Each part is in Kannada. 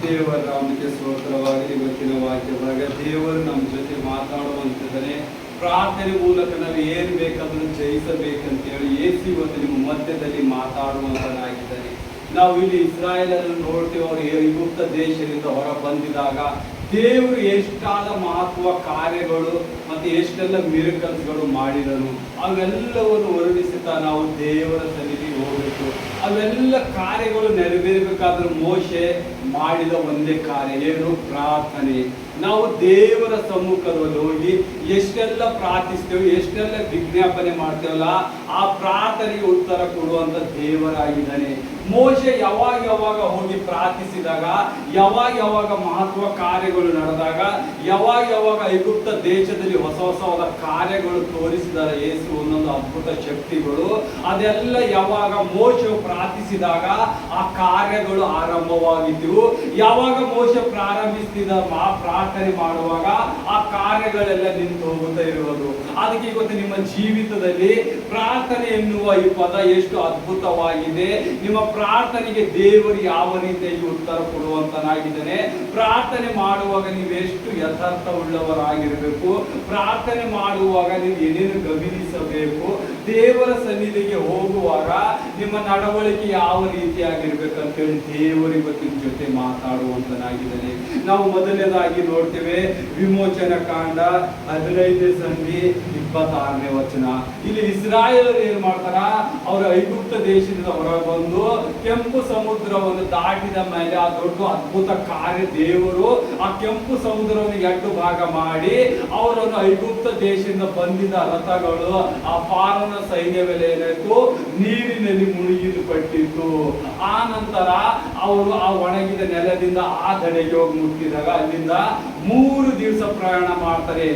ದೇವರ ನಾಮಕ್ಕೆ ಸ್ತೋತ್ರವಾಗಲಿ. ಇವತ್ತಿನ ವಾಕ್ಯದಾಗ ದೇವರು ನಮ್ಮ ಜೊತೆ ಮಾತಾಡುವಂತಿದ್ದಾನೆ. ಪ್ರಾರ್ಥನೆ ಮೂಲಕ ನಾವು ಏನು ಬೇಕಾದರೂ ಜಯಿಸಬೇಕಂತೇಳಿ ಯೇಸು ಇವತ್ತು ನಿಮ್ಮ ಮಧ್ಯದಲ್ಲಿ ಮಾತಾಡುವಂತನಾಗಿದ್ದಾನೆ. ನಾವು ಇಲ್ಲಿ ಇಸ್ರಾಯೇಲನ್ನು ನೋಡ್ತೀವಿ. ಅವರು ಐಗುಪ್ತ ದೇಶದಿಂದ ಹೊರ ಬಂದಿದಾಗ ದೇವರು ಎಷ್ಟಾದ ಮಹತ್ವ ಕಾರ್ಯಗಳು ಮತ್ತು ಎಷ್ಟೆಲ್ಲ ಮಿರಕಲ್ಸ್ಗಳು ಮಾಡಿದನು. ಅವೆಲ್ಲವನ್ನು ವರ್ಣಿಸುತ್ತಾ ನಾವು ದೇವರ ಸನ್ನಿಧಿಗೆ ಹೋಗಬೇಕು. ಅವೆಲ್ಲ ಕಾರ್ಯಗಳು ನೆರವೇರಬೇಕಾದ್ರೆ ಮೋಶೆ ಮಾಡಿದ ಒಂದೇ ಕಾರ್ಯ ಏನು? ಪ್ರಾರ್ಥನೆ. ನಾವು ದೇವರ ಸಮ್ಮುಖದಲ್ಲಿ ಹೋಗಿ ಎಷ್ಟೆಲ್ಲ ಪ್ರಾರ್ಥಿಸ್ತೇವೆ, ಎಷ್ಟೆಲ್ಲ ವಿಜ್ಞಾಪನೆ ಮಾಡ್ತೇವಲ್ಲ, ಆ ಪ್ರಾರ್ಥನೆಗೆ ಉತ್ತರ ಕೊಡುವಂತ ದೇವರಾಗಿದ್ದಾನೆ. ಮೋಶೆ ಯಾವಾಗ ಹೋಗಿ ಪ್ರಾರ್ಥಿಸಿದಾಗ, ಯಾವಾಗ ಮಹತ್ವ ಕಾರ್ಯಗಳು ನಡೆದಾಗ, ಯಾವಾಗ ಐಗುಪ್ತ ದೇಶದಲ್ಲಿ ಹೊಸವಾದ ಕಾರ್ಯಗಳು ತೋರಿಸಿದ್ದಾರೆ ಯೇಸು, ಒಂದೊಂದು ಅದ್ಭುತ ಶಕ್ತಿಗಳು, ಅದೆಲ್ಲ ಯಾವಾಗ ಮೋಶೆ ಪ್ರಾರ್ಥಿಸಿದಾಗ ಆ ಕಾರ್ಯಗಳು ಆರಂಭವಾಗಿದ್ದವು. ಯಾವಾಗ ಮೋಶೆ ಪ್ರಾರಂಭಿಸಿದ ಪ್ರಾರ್ಥನೆ ಮಾಡುವಾಗ ಆ ಕಾರ್ಯಗಳೆಲ್ಲ ನಿಂತು ಹೋಗುತ್ತಾ ಇರುವುದು. ಅದಕ್ಕೆ ಇವತ್ತು ನಿಮ್ಮ ಜೀವಿತದಲ್ಲಿ ಪ್ರಾರ್ಥನೆ ಎನ್ನುವ ಈ ಪದ ಎಷ್ಟು ಅದ್ಭುತವಾಗಿದೆ. ನಿಮ್ಮ ಪ್ರಾರ್ಥನೆಗೆ ದೇವರು ಯಾವ ರೀತಿಯಾಗಿ ಉತ್ತರ ಕೊಡುವಂತನಾಗಿದ್ದಾನೆ. ಪ್ರಾರ್ಥನೆ ಮಾಡುವಾಗ ನೀವೆಷ್ಟು ಯಥಾರ್ಥ ಉಳ್ಳವರಾಗಿರಬೇಕು. ಪ್ರಾರ್ಥನೆ ಮಾಡುವಾಗ ನೀವು ಏನೇನು ಗಮನಿಸಬೇಕು. ದೇವರ ಸನ್ನಿಧಿಗೆ ಹೋಗುವಾಗ ನಿಮ್ಮ ನಡವಳಿಕೆ ಯಾವ ರೀತಿಯಾಗಿರ್ಬೇಕಂತೇಳಿ ದೇವರು ಇವತ್ತಿನ ಜೊತೆ ಮಾತಾಡುವಂತನಾಗಿದ್ದಾನೆ. ನಾವು ಮೊದಲನೇದಾಗಿ ನೋಡ್ತೇವೆ ವಿಮೋಚನ ಕಾಂಡ 15ನೇ ಸಂಧಿ 26ನೇ ವಚನ. ಇಲ್ಲಿ ಇಸ್ರಾಯೇಲರು ಏನ್ ಮಾಡ್ತಾರ? ಅವರ ಐಗುಪ್ತ ದೇಶದಿಂದ ಹೊರಬಂದು ಕೆಂಪು ಸಮುದ್ರವನ್ನು ದಾಟಿದ ಮೇಲೆ ಆ ದೊಡ್ಡ ಅದ್ಭುತ ಕಾರ್ಯ ದೇವರು ಆ ಕೆಂಪು ಸಮುದ್ರವನ್ನು 2 ಭಾಗ ಮಾಡಿ ಅವರನ್ನು ಐಗುಪ್ತ ದೇಶದಿಂದ ಬಂದಿದ್ದ ರಥಗಳು ಆ ಫಾರನ ಸೈನ್ಯವೆಲ್ಲ ಏನಾಯ್ತು? ನೀರಿನಲ್ಲಿ ಮುಳುಗಿದು ಪಟ್ಟಿತ್ತು. ಆ ನಂತರ ಅವರು ಆ ಒಣಗಿದ ನೆಲದಿಂದ ಆ ದಡೆಗೆ ಹೋಗಿ ಮುಟ್ಟಿದಾಗ ಅಲ್ಲಿಂದ 3 ದಿವಸ ಪ್ರಯಾಣ ಮಾಡ್ತಾರೆ.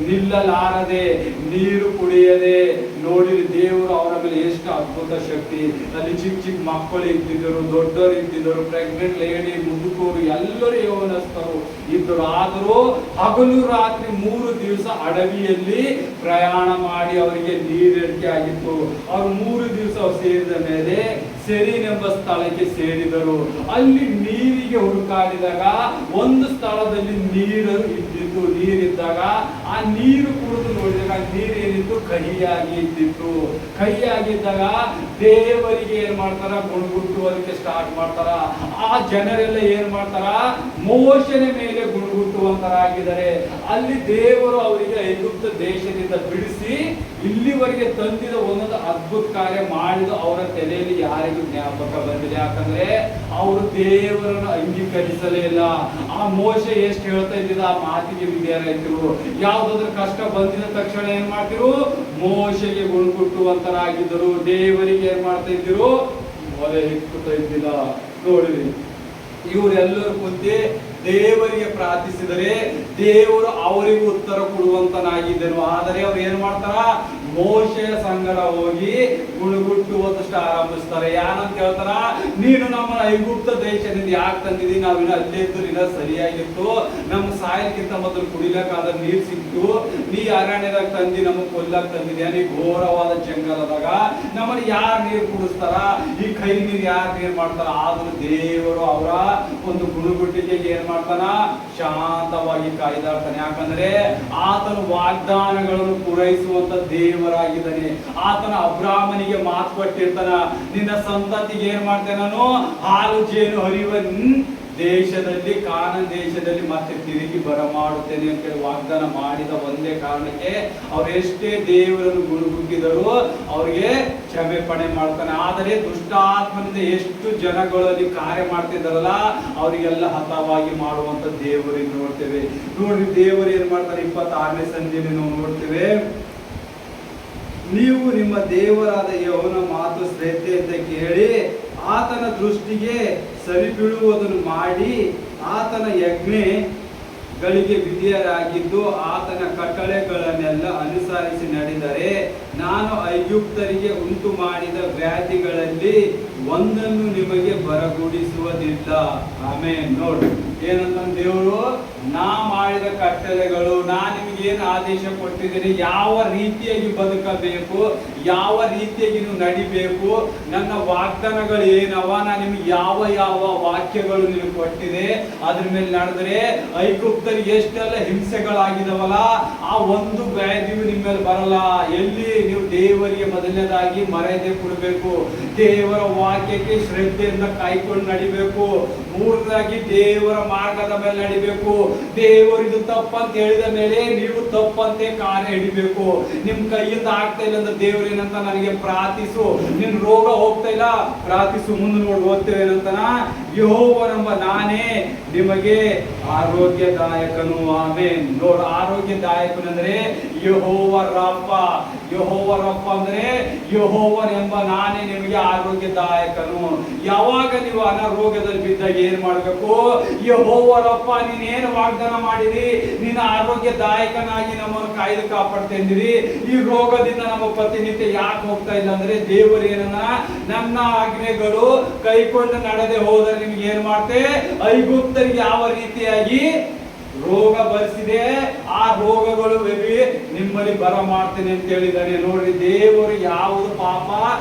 ನಿಲ್ಲಲಾರದೆ, ನೀರು ಕುಡಿಯದೆ. ನೋಡಿ ದೇವರು ಅವರ ಮೇಲೆ ಎಷ್ಟು ಅದ್ಭುತ ಶಕ್ತಿ. ಅಲ್ಲಿ ಚಿಕ್ಕ ಮಕ್ಕಳು ಇದ್ದಿದ್ದರು, ದೊಡ್ಡವರು ಇದ್ದಿದ್ದರು, ಪ್ರೆಗ್ನೆಂಟ್ ಲೇಡಿ, ಮುದುಕರು, ಎಲ್ಲರೂ ಯೌವನಸ್ಥರು ಇದ್ದರು. ಆದರೂ ಹಗಲು ರಾತ್ರಿ 3 ದಿವಸ ಅಡವಿಯಲ್ಲಿ ಪ್ರಯಾಣ ಮಾಡಿ ಅವರಿಗೆ ನೀರಿಳಿಕೆ ಆಗಿತ್ತು. ಅವರು 3 ದಿವಸ ಸೇರಿದ ಮೇಲೆ ಸೆರೀನೆಂಬ ಸ್ಥಳಕ್ಕೆ ಸೇರಿದರು. ಅಲ್ಲಿ ನೀರಿಗೆ ಹುಡುಕಾಡಿದಾಗ ಒಂದು ಸ್ಥಳದಲ್ಲಿ ನೀರಿದ್ದಾಗ ಆ ನೀರು ಕುಡಿದು ನೋಡಿದಾಗ ನೀರು ಏನಿತ್ತು? ಕಹಿಯಾಗಿ ಇದ್ದಿತ್ತು. ಕಹಿಯಾಗಿದ್ದಾಗ ದೇವರಿಗೆ ಏನ್ ಮಾಡ್ತಾರ? ಗುಣಗುಟ್ಟುವುದಕ್ಕೆ ಸ್ಟಾರ್ಟ್ ಮಾಡ್ತಾರ. ಆ ಜನರೆಲ್ಲ ಏನ್ ಮಾಡ್ತಾರ? ಮೋಶನ ಮೇಲೆ ಗುಣಗುಟ್ಟುವಂತರಾಗಿದ್ದಾರೆ. ಅಲ್ಲಿ ದೇವರು ಅವರಿಗೆ ಐಗುಪ್ತ ದೇಶದಿಂದ ಬಿಡಿಸಿ ಇಲ್ಲಿವರೆಗೆ ತಂದಿದ ಒಂದೊಂದು ಅದ್ಭುತ ಕಾರ್ಯ ಮಾಡಿದ ಅವರ ತಲೆಯಲ್ಲಿ ಯಾರಿಗೂ ಜ್ಞಾಪಕ ಬಂದಿದೆ. ಯಾಕಂದ್ರೆ ಅವರು ದೇವರನ್ನು ಅಂಗೀಕರಿಸಲೇ ಇಲ್ಲ. ಆ ಮೋಶೆ ಎಷ್ಟು ಹೇಳ್ತಾ ಇದ್ದಿದ್ದ ಆ ಮಾತಿಗೆ ವಿಧೇಯರಾಯ್ತಿರು. ಯಾವ್ದಾದ್ರು ಕಷ್ಟ ಬಂದಿದ ತಕ್ಷಣ ಏನ್ ಮಾಡ್ತಿರು? ಮೋಶೆಗೆ ಗುಣಗುಟ್ಟುವಂತರಾಗಿದ್ದರು. ದೇವರಿಗೆ ಏನ್ ಮಾಡ್ತಾ ಇದ್ದಿರು? ಮೊರೆ ಹಿಕ್ಕುತ್ತಾ ಇದ್ದಿಲ್ಲ. ನೋಡ್ರಿ, ಇವರೆಲ್ಲರೂ ಕುಂತಿ ದೇವರಿಗೆ ಪ್ರಾರ್ಥಿಸಿದರೆ ದೇವರು ಅವರಿಗೂ ಉತ್ತರ ಕೊಡುವಂತನಾಗಿದ್ದನು. ಆದರೆ ಅವ್ರು ಏನ್ ಮಾಡ್ತಾರ? ಮೋಶೆಯ ಸಂಗಡ ಹೋಗಿ ಗುಣಗುಟ್ಟುವುದಷ್ಟು ಆರಂಭಿಸ್ತಾರೆ. ಯಾರಂತ ಹೇಳ್ತಾರ? ನೀನು ನಮ್ಮನ್ನ ಐಗುಪ್ತ ದೇಶದಿಂದ ಯಾಕೆ ತಂದಿದ್ದೀವಿ? ನಾವಿನ್ನ ಅಲ್ಲೇ ಇದ್ದು ಇನ್ನ ಸರಿಯಾಗಿತ್ತು. ನಮ್ಮ ಸಾಯಕ್ಕಿಂತ ಮೊದಲು ಕುಡಿಲಕ್ಕಾದ ನೀರು ಸಿಕ್ತು. ನೀ ಅರಣ್ಯದಾಗ ತಂದಿ ನಮಗ್ ಕೊಲ್ಲಕ್ ತಂದಿದ್ಯಾ? ನೀ ಘೋರವಾದ ಜಂಗಲದಾಗ ನಮ್ಮನ್ನ ಯಾರು ನೀರು ಕುಡಿಸ್ತಾರ? ಈ ಕೈ ನೀರು ಯಾರು ನೀರು ಮಾಡ್ತಾರ? ಆದ್ರೂ ದೇವರು ಅವರ ಒಂದು ಗುಣಗುಟ್ಟಿಗೆ ಏನ್ ಮಾಡ್ತಾನ? ಶಾಂತವಾಗಿ ಕಾಯ್ದಾಡ್ತಾನೆ. ಯಾಕಂದ್ರೆ ಆತನ ವಾಗ್ದಾನಗಳನ್ನು ಪೂರೈಸುವಂತ ದೇವರಾಗಿದ್ದಾನೆ. ಆತನ ಅಬ್ರಾಹ್ಮನಿಗೆ ಮಾತು ಕೊಟ್ಟಿರ್ತಾನ, ನಿನ್ನ ಸಂತತಿಗೆ ಏನ್ ಮಾಡ್ತೇನೆ ನಾನು? ಹಾಲು ಜೇನು ಹರಿಯುವ ದೇಶದಲ್ಲಿ, ಕಾನಾನ್ ದೇಶದಲ್ಲಿ ಮತ್ತೆ ತಿರುಗಿ ಬರಮಾಡುತ್ತೇನೆ ಅಂತೇಳಿ ವಾಗ್ದಾನ ಮಾಡಿದ ಒಂದೇ ಕಾರಣಕ್ಕೆ ಅವರೆಷ್ಟೇ ದೇವರನ್ನು ಗುಣಗುಟ್ಟಿದರು ಅವ್ರಿಗೆ ಕ್ಷಮೆಪಣೆ ಮಾಡ್ತಾನೆ. ಆದರೆ ದುಷ್ಟಾತ್ಮನಿಂದ ಎಷ್ಟು ಜನಗಳಲ್ಲಿ ಕಾರ್ಯ ಮಾಡ್ತಿದ್ದಾರಲ್ಲ ಅವರಿಗೆಲ್ಲ ಹತವಾಗಿ ಮಾಡುವಂತ ದೇವರಿಗೆ ನೋಡ್ತೇವೆ. ನೋಡ್ರಿ, ದೇವರು ಏನ್ ಮಾಡ್ತಾರೆ? 26ನೇ ಸಂಧಿಯಲ್ಲಿ ನಾವು ನೋಡ್ತೇವೆ, ನೀವು ನಿಮ್ಮ ದೇವರಾದ ಯೆಹೋವನ ಮಾತು ಶ್ರದ್ಧೆಯಿಂದ ಕೇಳಿ ಆತನ ದೃಷ್ಟಿಗೆ ಸರಿಬೀಳುವುದನ್ನು ಮಾಡಿ ಆತನ ಯಜ್ಞಗಳಿಗೆ ವಿಧೇಯರಾಗಿದ್ದು ಆತನ ಕಟ್ಟಳೆಗಳನ್ನೆಲ್ಲ ಅನುಸರಿಸಿ ನಡೆದರೆ ನಾನು ಐಗುಪ್ತರಿಗೆ ಉಂಟು ಮಾಡಿದ ವ್ಯಾಧಿಗಳಲ್ಲಿ ಒಂದನ್ನು ನಿಮಗೆ ಬರಗೂಡಿಸುವುದಿಲ್ಲ. ಆಮೇಲೆ ನೋಡಿ ಏನಂತ ದೇವರು, ನಾ ಮಾಡಿದ ಕಟ್ಟಳೆಗಳು, ನಾ ನಿಮಗೆ ಏನು ಆದೇಶ ಕೊಟ್ಟಿದ್ದೀನಿ, ಯಾವ ರೀತಿಯಾಗಿ ಬದುಕಬೇಕು, ಯಾವ ರೀತಿಯಾಗಿ ನೀವು ನಡಿಬೇಕು, ನನ್ನ ವಾಗ್ದಾನಗಳು ಏನವ, ನಾ ನಿಮ್ಗೆ ಯಾವ ಯಾವ ವಾಕ್ಯಗಳು ನೀವು ಕೊಟ್ಟಿದೆ ಅದ್ರ ಮೇಲೆ ನಡೆದ್ರೆ ಐಗುಪ್ತರಿಗೆ ಎಷ್ಟೆಲ್ಲ ಹಿಂಸೆಗಳಾಗಿದವಲ್ಲ ಆ ಒಂದು ವ್ಯಾಧಿಯು ನಿಮ್ಮ ಮೇಲೆ ಬರಲ್ಲ. ಎಲ್ಲಿ ನೀವು ದೇವರಿಗೆ ಮೊದಲನೇದಾಗಿ ಮರ್ಯಾದೆ ಕೊಡಬೇಕು, ದೇವರ ವಾಕ್ಯಕ್ಕೆ ಶ್ರದ್ಧೆಯಿಂದ ಕಾಯ್ಕೊಂಡು ನಡಿಬೇಕು. ಮೂರನೇದಾಗಿ ದೇವರ ಮಾರ್ಗದ ಮೇಲೆ ನಡಿಬೇಕು. ದೇವರು ಇದು ತಪ್ಪಂತ ಹೇಳಿದ ಮೇಲೆ ನೀವು ತಪ್ಪಂತೆ ಕಾರ್ಯ ಹಿಡಿಬೇಕು. ನಿಮ್ ಕೈಯಿಂದ ಆಗ್ತಾ ಇಲ್ಲ ಅಂದ್ರೆ ದೇವ್ರ ಏನಂತ, ನನಗೆ ಪ್ರಾರ್ಥಿಸು, ನಿನ್ ರೋಗ ಹೋಗ್ತಾ ಇಲ್ಲ ಪ್ರಾರ್ಥಿಸು. ಮುಂದೆ ನೋಡಿ ಓದ್ತೇವೆ ಏನಂತನ, ಯೆಹೋವನೆಂಬ ನಾನೇ ನಿಮಗೆ ಆರೋಗ್ಯದಾಯಕನು. ಆಮೆನ್. ನೋಡು, ಆರೋಗ್ಯದಾಯಕನಂದ್ರೆ ಯೆಹೋವ ರಾಫ. ಯೆಹೋವ ರಾಫ ಅಂದ್ರೆ ಯೆಹೋವನೆಂಬ ನಾನೇ ನಿಮಗೆ ಆರೋಗ್ಯದಾಯಕನು. ಯಾವಾಗ ನೀವು ಅನಾರೋಗ್ಯದಲ್ಲಿ ಬಿದ್ದಾಗ ಏನ್ ಮಾಡ್ಬೇಕು, ಯೆಹೋವ ರಾಫ ನೀನೇನು ವಾಗ್ದಾನ ಮಾಡಿರಿ, ನೀನು ಆರೋಗ್ಯದಾಯಕನಾಗಿ ನಮ್ಮನ್ನು ಕಾಯ್ದು ಕಾಪಾಡ್ತಿದ್ದೀರಿ. ಈ ರೋಗದಿಂದ ನಮ್ಮ ಪ್ರತಿನಿತ್ಯ ಯಾಕೆ ಹೋಗ್ತಾ ಇಲ್ಲ ಅಂದ್ರೆ ದೇವರು ಏನನ್ನ, ನನ್ನ ಆಜ್ಞೆಗಳು ಕೈಕೊಂಡು ನಡೆದೇ ಹೋದರೆ ನಿಮ್ಗೆ ಏನ್ ಮಾಡ್ತೆ, ಐಗುಪ್ತರಿಗೆ ಯಾವ ರೀತಿಯಾಗಿ ರೋಗ ಬರಿಸಿದೆ ಆ ರೋಗಗಳು ನಿಮ್ಮಲ್ಲಿ ಬರ ಮಾಡ್ತೇನೆ ಅಂತ ಹೇಳಿದ್ದಾನೆ. ನೋಡ್ರಿ, ದೇವರು ಯಾವುದು ಪಾಪ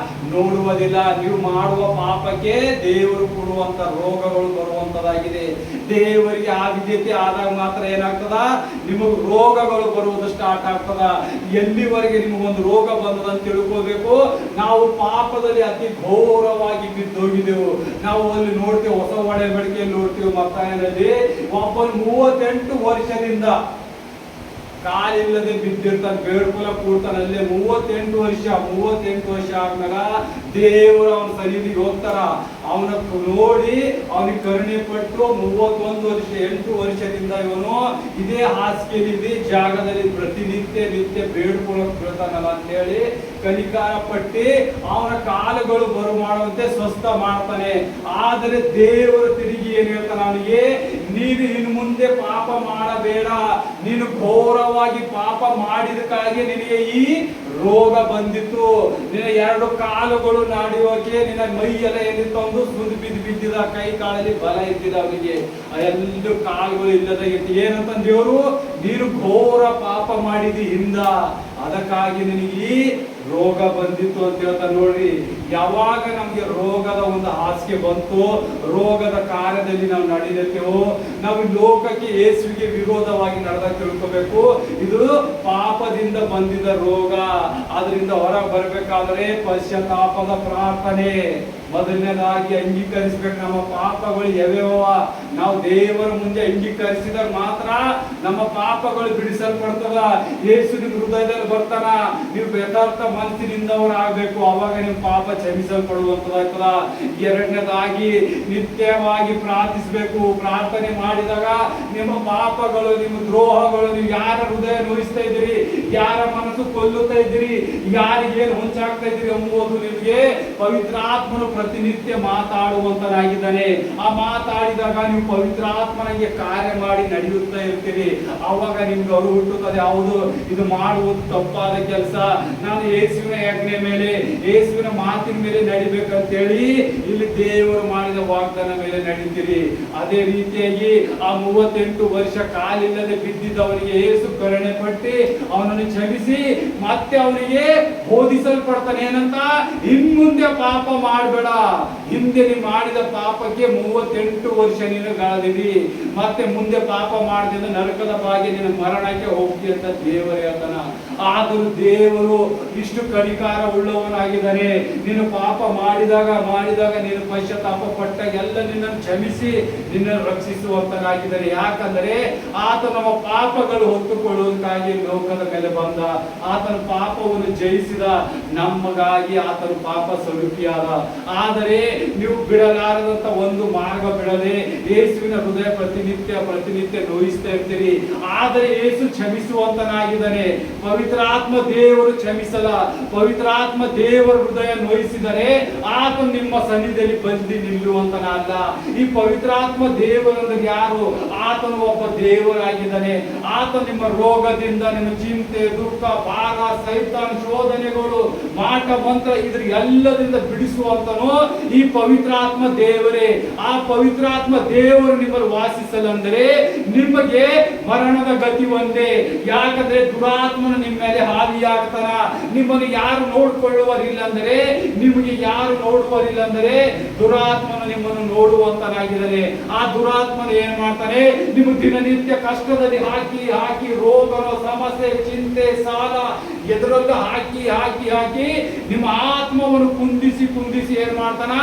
ನೋಡುವುದಿಲ್ಲ. ನೀವು ಮಾಡುವ ಪಾಪಕ್ಕೆ ದೇವರು ಕೊಡುವಂತ ರೋಗಗಳು ಬರುವಂತದಾಗಿದೆ. ದೇವರಿಗೆ ಆ ವಿದ್ಯತೆ ಆದಾಗ ಮಾತ್ರ ಏನಾಗ್ತದ, ನಿಮಗ್ ರೋಗಗಳು ಬರುವುದು ಸ್ಟಾರ್ಟ್ ಆಗ್ತದ. ಎಲ್ಲಿವರೆಗೆ ನಿಮಗೊಂದು ರೋಗ ಬಂದದಂತ ತಿಳ್ಕೋಬೇಕು, ನಾವು ಪಾಪದಲ್ಲಿ ಅತಿ ಘೋರವಾಗಿ ಬಿದ್ದೋಗಿದ್ದೆವು. ನಾವು ಅಲ್ಲಿ ನೋಡ್ತೇವೆ, ಹೊಸ ಒಡಂಬಡಿಕೆಯಲ್ಲಿ ನೋಡ್ತೇವೆ, ಮತ್ತಾಯನಲ್ಲಿ ಒಬ್ಬನು 38 ವರ್ಷದಿಂದ ಕಾಲಿಲ್ಲದೆ ಬಿದ್ದಿರ್ತಾನೆ, ಬೇಡ್ಕೊಲ ಕೂಡ್ತಾನೆ ಅಲ್ಲೇ 38 ವರ್ಷ ಆದ್ಮೇಲೆ ದೇವರು ಅವನ ಸನ್ನಿಧಿಗೆ ಹೋಗ್ತಾರ. ಅವನ ನೋಡಿ ಅವನಿಗೆ ಕರುಣೆ ಪಟ್ಟು 31 ವರ್ಷ 8 ವರ್ಷದಿಂದ ಇವನು ಇದೇ ಹಾಸಿಗೆಯಲ್ಲಿ ಇದೇ ಜಾಗದಲ್ಲಿ ಪ್ರತಿನಿತ್ಯ ಬೇಡ್ಕೊಳಕ್ ಬೀಳ್ತಾನಲ್ಲ ಅಂತ ಹೇಳಿ ಕನಿಕಾರ ಪಟ್ಟಿ ಅವನ ಕಾಲುಗಳು ಬರು ಮಾಡುವಂತೆ ಸ್ವಸ್ಥ ಮಾಡ್ತಾನೆ. ಆದರೆ ದೇವರು ತಿರುಗಿ ಏನ್ ಹೇಳ್ತಾನೆ ಅವನಿಗೆ, ನೀನು ಇನ್ನು ಮುಂದೆ ಪಾಪ ಮಾಡಬೇಡ, ನೀನು ಘೋರವಾಗಿ ಪಾಪ ಮಾಡಿದಕ್ಕಾಗಿ ನಿನಗೆ ಈ ರೋಗ ಬಂದಿತ್ತು. ನಿನ್ನ 2 ಕಾಲುಗಳು ನಾಡಿಯೋಕೆ ನಿನ್ನ ಮೈ ಎಲ್ಲ ಏನಿತ್ತು ಒಂದು ಸುಂದು ಬಿದ್ದಿದ, ಕೈ ಕಾಲಲ್ಲಿ ಬಲ ಇದ್ದಿದ, ಅವನಿಗೆ ಎರಡು ಕಾಲುಗಳು ಇಲ್ಲದ ಏನಂತ ದೇವರು, ನೀನು ಘೋರ ಪಾಪ ಮಾಡಿದಿ ಹಿಂದ, ಅದಕ್ಕಾಗಿ ನಿನಗೆ ಈ ರೋಗ ಬಂದಿತ್ತು ಅಂತ ಹೇಳ್ತಾ. ನೋಡ್ರಿ, ಯಾವಾಗ ನಮ್ಗೆ ರೋಗದ ಒಂದು ಹಾಸಿಗೆ ಬಂತು, ರೋಗದ ಕಾರ್ಯದಲ್ಲಿ ನಾವು ನಡೆಯುತ್ತೇವೋ, ನಾವು ಲೋಕಕ್ಕೆ ಯೇಸುವಿಗೆ ವಿರೋಧವಾಗಿ ನಡೆದ ತಿಳ್ಕೋಬೇಕು, ಇದು ಪಾಪದಿಂದ ಬಂದಿದ ರೋಗ. ಅದರಿಂದ ಹೊರ ಬರಬೇಕಾದ್ರೆ ಪಶ್ಚಾತ್ತಾಪದ ಪ್ರಾರ್ಥನೆ ಮೊದಲನೇದಾಗಿ ಅಂಗೀಕರಿಸಬೇಕು. ನಮ್ಮ ಪಾಪಗಳು ಯಾವ್ಯಾವ ನಾವು ದೇವರ ಮುಂದೆ ಅಂಗೀಕರಿಸಿದಾಗ ಮಾತ್ರ ನಮ್ಮ ಪಾಪಗಳು ಬಿಡಿಸಲ್ಪಡ್ತದ. ಯೇಸು ನಿಮ್ಮ ಹೃದಯದಲ್ಲಿ ಬರ್ತಾನ, ನೀವು ಯಥಾರ್ಥ ಮನಸ್ಸಿನಿಂದವರು ಆಗ್ಬೇಕು, ಅವಾಗ ನಿಮ್ಮ ಪಾಪ ಕ್ಷಮಿಸಲ್ಪಡುವಂತದಾಗ್ತದ. ಎರಡನೇದಾಗಿ ನಿತ್ಯವಾಗಿ ಪ್ರಾರ್ಥಿಸಬೇಕು. ಪ್ರಾರ್ಥನೆ ಮಾಡಿದಾಗ ನಿಮ್ಮ ಪಾಪಗಳು, ನಿಮ್ಮ ದ್ರೋಹಗಳು, ನೀವು ಯಾರ ಹೃದಯ ನೋಯಿಸ್ತಾ ಇದ್ದೀರಿ, ಯಾರ ಮನಸ್ಸು ಕೊಲ್ಲುತ್ತಾ ಇದ್ದೀರಿ, ಯಾರಿಗೇನು ಹೊಂಚಾಗ್ತಾ ಇದ್ದೀರಿ ಎಂಬುದು ನಿಮಗೆ ಪವಿತ್ರಾತ್ಮನು ಪ್ರತಿನಿತ್ಯ ಮಾತಾಡುವಂತನಾಗಿದ್ದಾನೆ. ಆ ಮಾತಾಡಿದಾಗ ನೀವು ಪವಿತ್ರಾತ್ಮನಿಗೆ ಕಾರ್ಯ ಮಾಡಿ ನಡೆಯುತ್ತಾ ಇರ್ತೀರಿ. ಅವಾಗ ನಿಮ್ಗೆ ಅರು ಹುಟ್ಟುತ್ತದೆ, ಹೌದು ಇದು ಮಾಡುವುದು ತಪ್ಪಾದ ಕೆಲಸ, ನಾನು ಯೇಸುವಿನ ಆಜ್ಞೆ ಮೇಲೆ ಯೇಸುವಿನ ಮಾತಿನ ಮೇಲೆ ನಡಿಬೇಕಂತೇಳಿ ಇಲ್ಲಿ ದೇವರು ಮಾಡಿದ ವಾಗ್ದಾನ ಮೇಲೆ ನಡೀತೀರಿ. ಅದೇ ರೀತಿಯಾಗಿ ಆ 38 ವರ್ಷ ಕಾಲಿಲ್ಲದೆ ಬಿದ್ದಿದ್ದವನಿಗೆ ಯೇಸು ಕರುಣೆ ಪಟ್ಟಿ ಅವನನ್ನು ಕ್ಷಮಿಸಿ ಮತ್ತೆ ಅವನಿಗೆ ಬೋಧಿಸಲ್ಪಡ್ತಾನೆ. ಏನಂತ, ಇನ್ಮುಂದೆ ಪಾಪ ಮಾಡಬೇಡ, ಹಿಂದೆ ನೀನು ಮಾಡಿದ ಪಾಪಕ್ಕೆ 38 ವರ್ಷ ನೀನು ಗಾಳಿದಿ, ಮತ್ತೆ ಮುಂದೆ ಪಾಪ ಮಾಡದಿಂದ ನರಕದ ಬಾಗಿ ನಿನ್ನ ಮರಣಕ್ಕೆ ಹೋಗ್ತಿ ಅಂತ ದೇವರು ಹೇಳ್ತಾನ. ಆದರೂ ದೇವರು ಇಷ್ಟು ಕನಿಕಾರ ಉಳ್ಳವನಾಗಿದ್ದಾನೆ. ನೀನು ಪಾಪ ಮಾಡಿದಾಗ ನೀನು ಪಶ್ಚಾತ್ತಾಪ ಪಟ್ಟಾಗ ಎಲ್ಲ ನಿನ್ನನ್ನು ಕ್ಷಮಿಸಿ ನಿನ್ನನ್ನು ರಕ್ಷಿಸುವಂತನಾಗಿದ್ದಾನೆ. ಯಾಕಂದರೆ ಆತ ನಮ್ಮ ಪಾಪಗಳು ಹೊತ್ತುಕೊಳ್ಳುವುದಕ್ಕಾಗಿ ಲೋಕದ ಮೇಲೆ ಬಂದ, ಆತನ ಪಾಪವನ್ನು ಜಯಿಸಿದ, ನಮಗಾಗಿ ಆತನ ಪಾಪ ಸ್ವರೂಪಿಯಾದ. ಆದರೆ ನೀವು ಬಿಡಲಾರದಂತ ಒಂದು ಮಾರ್ಗ ಬಿಡದೆ ಯೇಸುವಿನ ಹೃದಯ ಪ್ರತಿನಿತ್ಯ ನೋಯಿಸ್ತಾ ಇರ್ತೀರಿ. ಆದರೆ ಯೇಸು ಕ್ಷಮಿಸುವಂತನಾಗಿದ್ದಾನೆ. ಪವಿತ್ರಾತ್ಮ ದೇವರು ಕ್ಷಮಿಸಲ್ಲ. ಪವಿತ್ರಾತ್ಮ ದೇವರ ಹೃದಯ ನೋಯಿಸಿದರೆ ಆತ ನಿಮ್ಮ ಸನ್ನಿಧಿಯಲ್ಲಿ ಬಂದು ನಿಲ್ಲುವಂತನಲ್ಲ. ಈ ಪವಿತ್ರಾತ್ಮ ದೇವರಂದ್ರೆ ಯಾರು? ಆತನು ಒಬ್ಬ ದೇವರಾಗಿದ್ದಾನೆ. ಆತ ನಿಮ್ಮ ರೋಗದಿಂದ, ನಿಮ್ಮ ಚಿಂತೆ, ದುಃಖ, ಭಾರ, ಸೈತಾನ್, ಶೋಧನೆಗಳು, ಮಾಟ ಮಂತ್ರ ಇದ್ರ ಎಲ್ಲದಿಂದ ಬಿಡಿಸುವಂತನು ಈ ಪವಿತ್ರಾತ್ಮ ದೇವರೇ. ಆ ಪವಿತ್ರಾತ್ಮ ದೇವರು ನಿಮ್ಮಲ್ಲಿ ವಾಸಿಸಲೆಂದರೆ ನಿಮಗೆ ಮರಣದ ಗತಿ ಒಂದೇ. ಯಾಕಂದ್ರೆ ದುರಾತ್ಮನು ನಿಮ್ಮ ಮೇಲೆ ಹಾವಿಯಾಗ್ತಾನ. ನಿಮ್ಮನ್ನು ಯಾರು ನೋಡ್ಕೊಳ್ಳುವರಿಲ್ಲ ಅಂದರೆ, ನಿಮಗೆ ಯಾರು ನೋಡುವರಿಲ್ಲ ಅಂದರೆ ದುರಾತ್ಮನು ನಿಮ್ಮನ್ನು ನೋಡುವಂತನಾಗಿದ್ದಾನೆ. ಆ ದುರಾತ್ಮನು ಏನ್ ಮಾಡ್ತಾನೆ, ನಿಮ್ಮ ದಿನನಿತ್ಯ ಕಷ್ಟದಲ್ಲಿ ಹಾಕಿ ಹಾಕಿ ರೋಗ ಸಮಸ್ಯೆ ಚಿಂತೆ ಸಾಲ ಎದುರಲ್ಲ ಹಾಕಿ ಹಾಕಿ ಹಾಕಿ ನಿಮ್ಮ ಆತ್ಮವನ್ನು ಕುಂದಿಸಿ ಏನ್ ಮಾಡ್ತಾನ,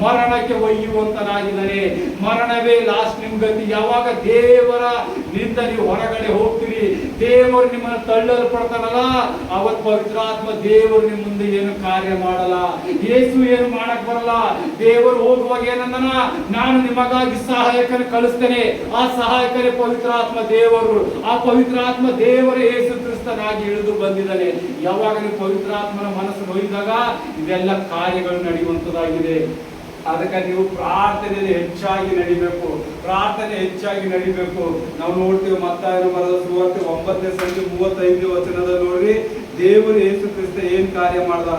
ಮರಣಕ್ಕೆ ಒಯ್ಯುವಂತನಾಗಿದ್ದಾನೆ. ಮರಣವೇ ಲಾಸ್ಟ್ ನಿಮ್ ಗತಿ. ಯಾವಾಗ ದೇವರ ನಿಂದ ನೀವು ಹೊರಗಡೆ ಹೋಗ್ತೀರಿ, ದೇವರು ನಿಮ್ಮನ್ನು ತಳ್ಳಲು ಪಡ್ತಾನಲ್ಲ, ಅವತ್ ಪವಿತ್ರಾತ್ಮ ದೇವರು ನಿಮ್ಮ ಮುಂದೆ ಏನು ಕಾರ್ಯ ಮಾಡಲ್ಲ. ಯೇಸು ಏನು ಮಾಡಕ್ ಬರಲ್ಲ. ದೇವರು ಹೋಗುವಾಗ ಏನಂದನ, ನಾನು ನಿಮಗಾಗಿ ಸಹಾಯಕನ ಕಳಿಸ್ತೇನೆ. ಆ ಸಹಾಯಕನೇ ಪವಿತ್ರಾತ್ಮ ದೇವರು. ಆ ಪವಿತ್ರಾತ್ಮ ದೇವರೇ ಯೇಸು ಕ್ರಿಸ್ತನಾಗಿ ಇಳಿದು ಬಂದಿದ್ದಾನೆ. ಯಾವಾಗ ನೀವು ಪವಿತ್ರಾತ್ಮನ ಮನಸ್ಸು ಒಯ್ದಾಗ ಇದೆಲ್ಲ ಕಾರ್ಯಗಳು ನಡೆಯುವಂತದಾಗಿದೆ. ಅದಕ್ಕೆ ನೀವು ಪ್ರಾರ್ಥನೆಯಲ್ಲಿ ಹೆಚ್ಚಾಗಿ ನಡಿಬೇಕು. ಪ್ರಾರ್ಥನೆ ಹೆಚ್ಚಾಗಿ ನಡಿಬೇಕು. ನಾವು ನೋಡ್ತೀವಿ ಮತ್ತಾಯನ ಬರೆದ ಸುವಾರ್ತೆ 9ನೇ ಸಂಖ್ಯೆ 35ನೇ ವಚನದಲ್ಲಿ ನೋಡ್ರಿ, ದೇವರು ಯೇಸು ಕ್ರಿಸ್ತ ಏನ್ ಕಾರ್ಯ ಮಾಡ್ದ,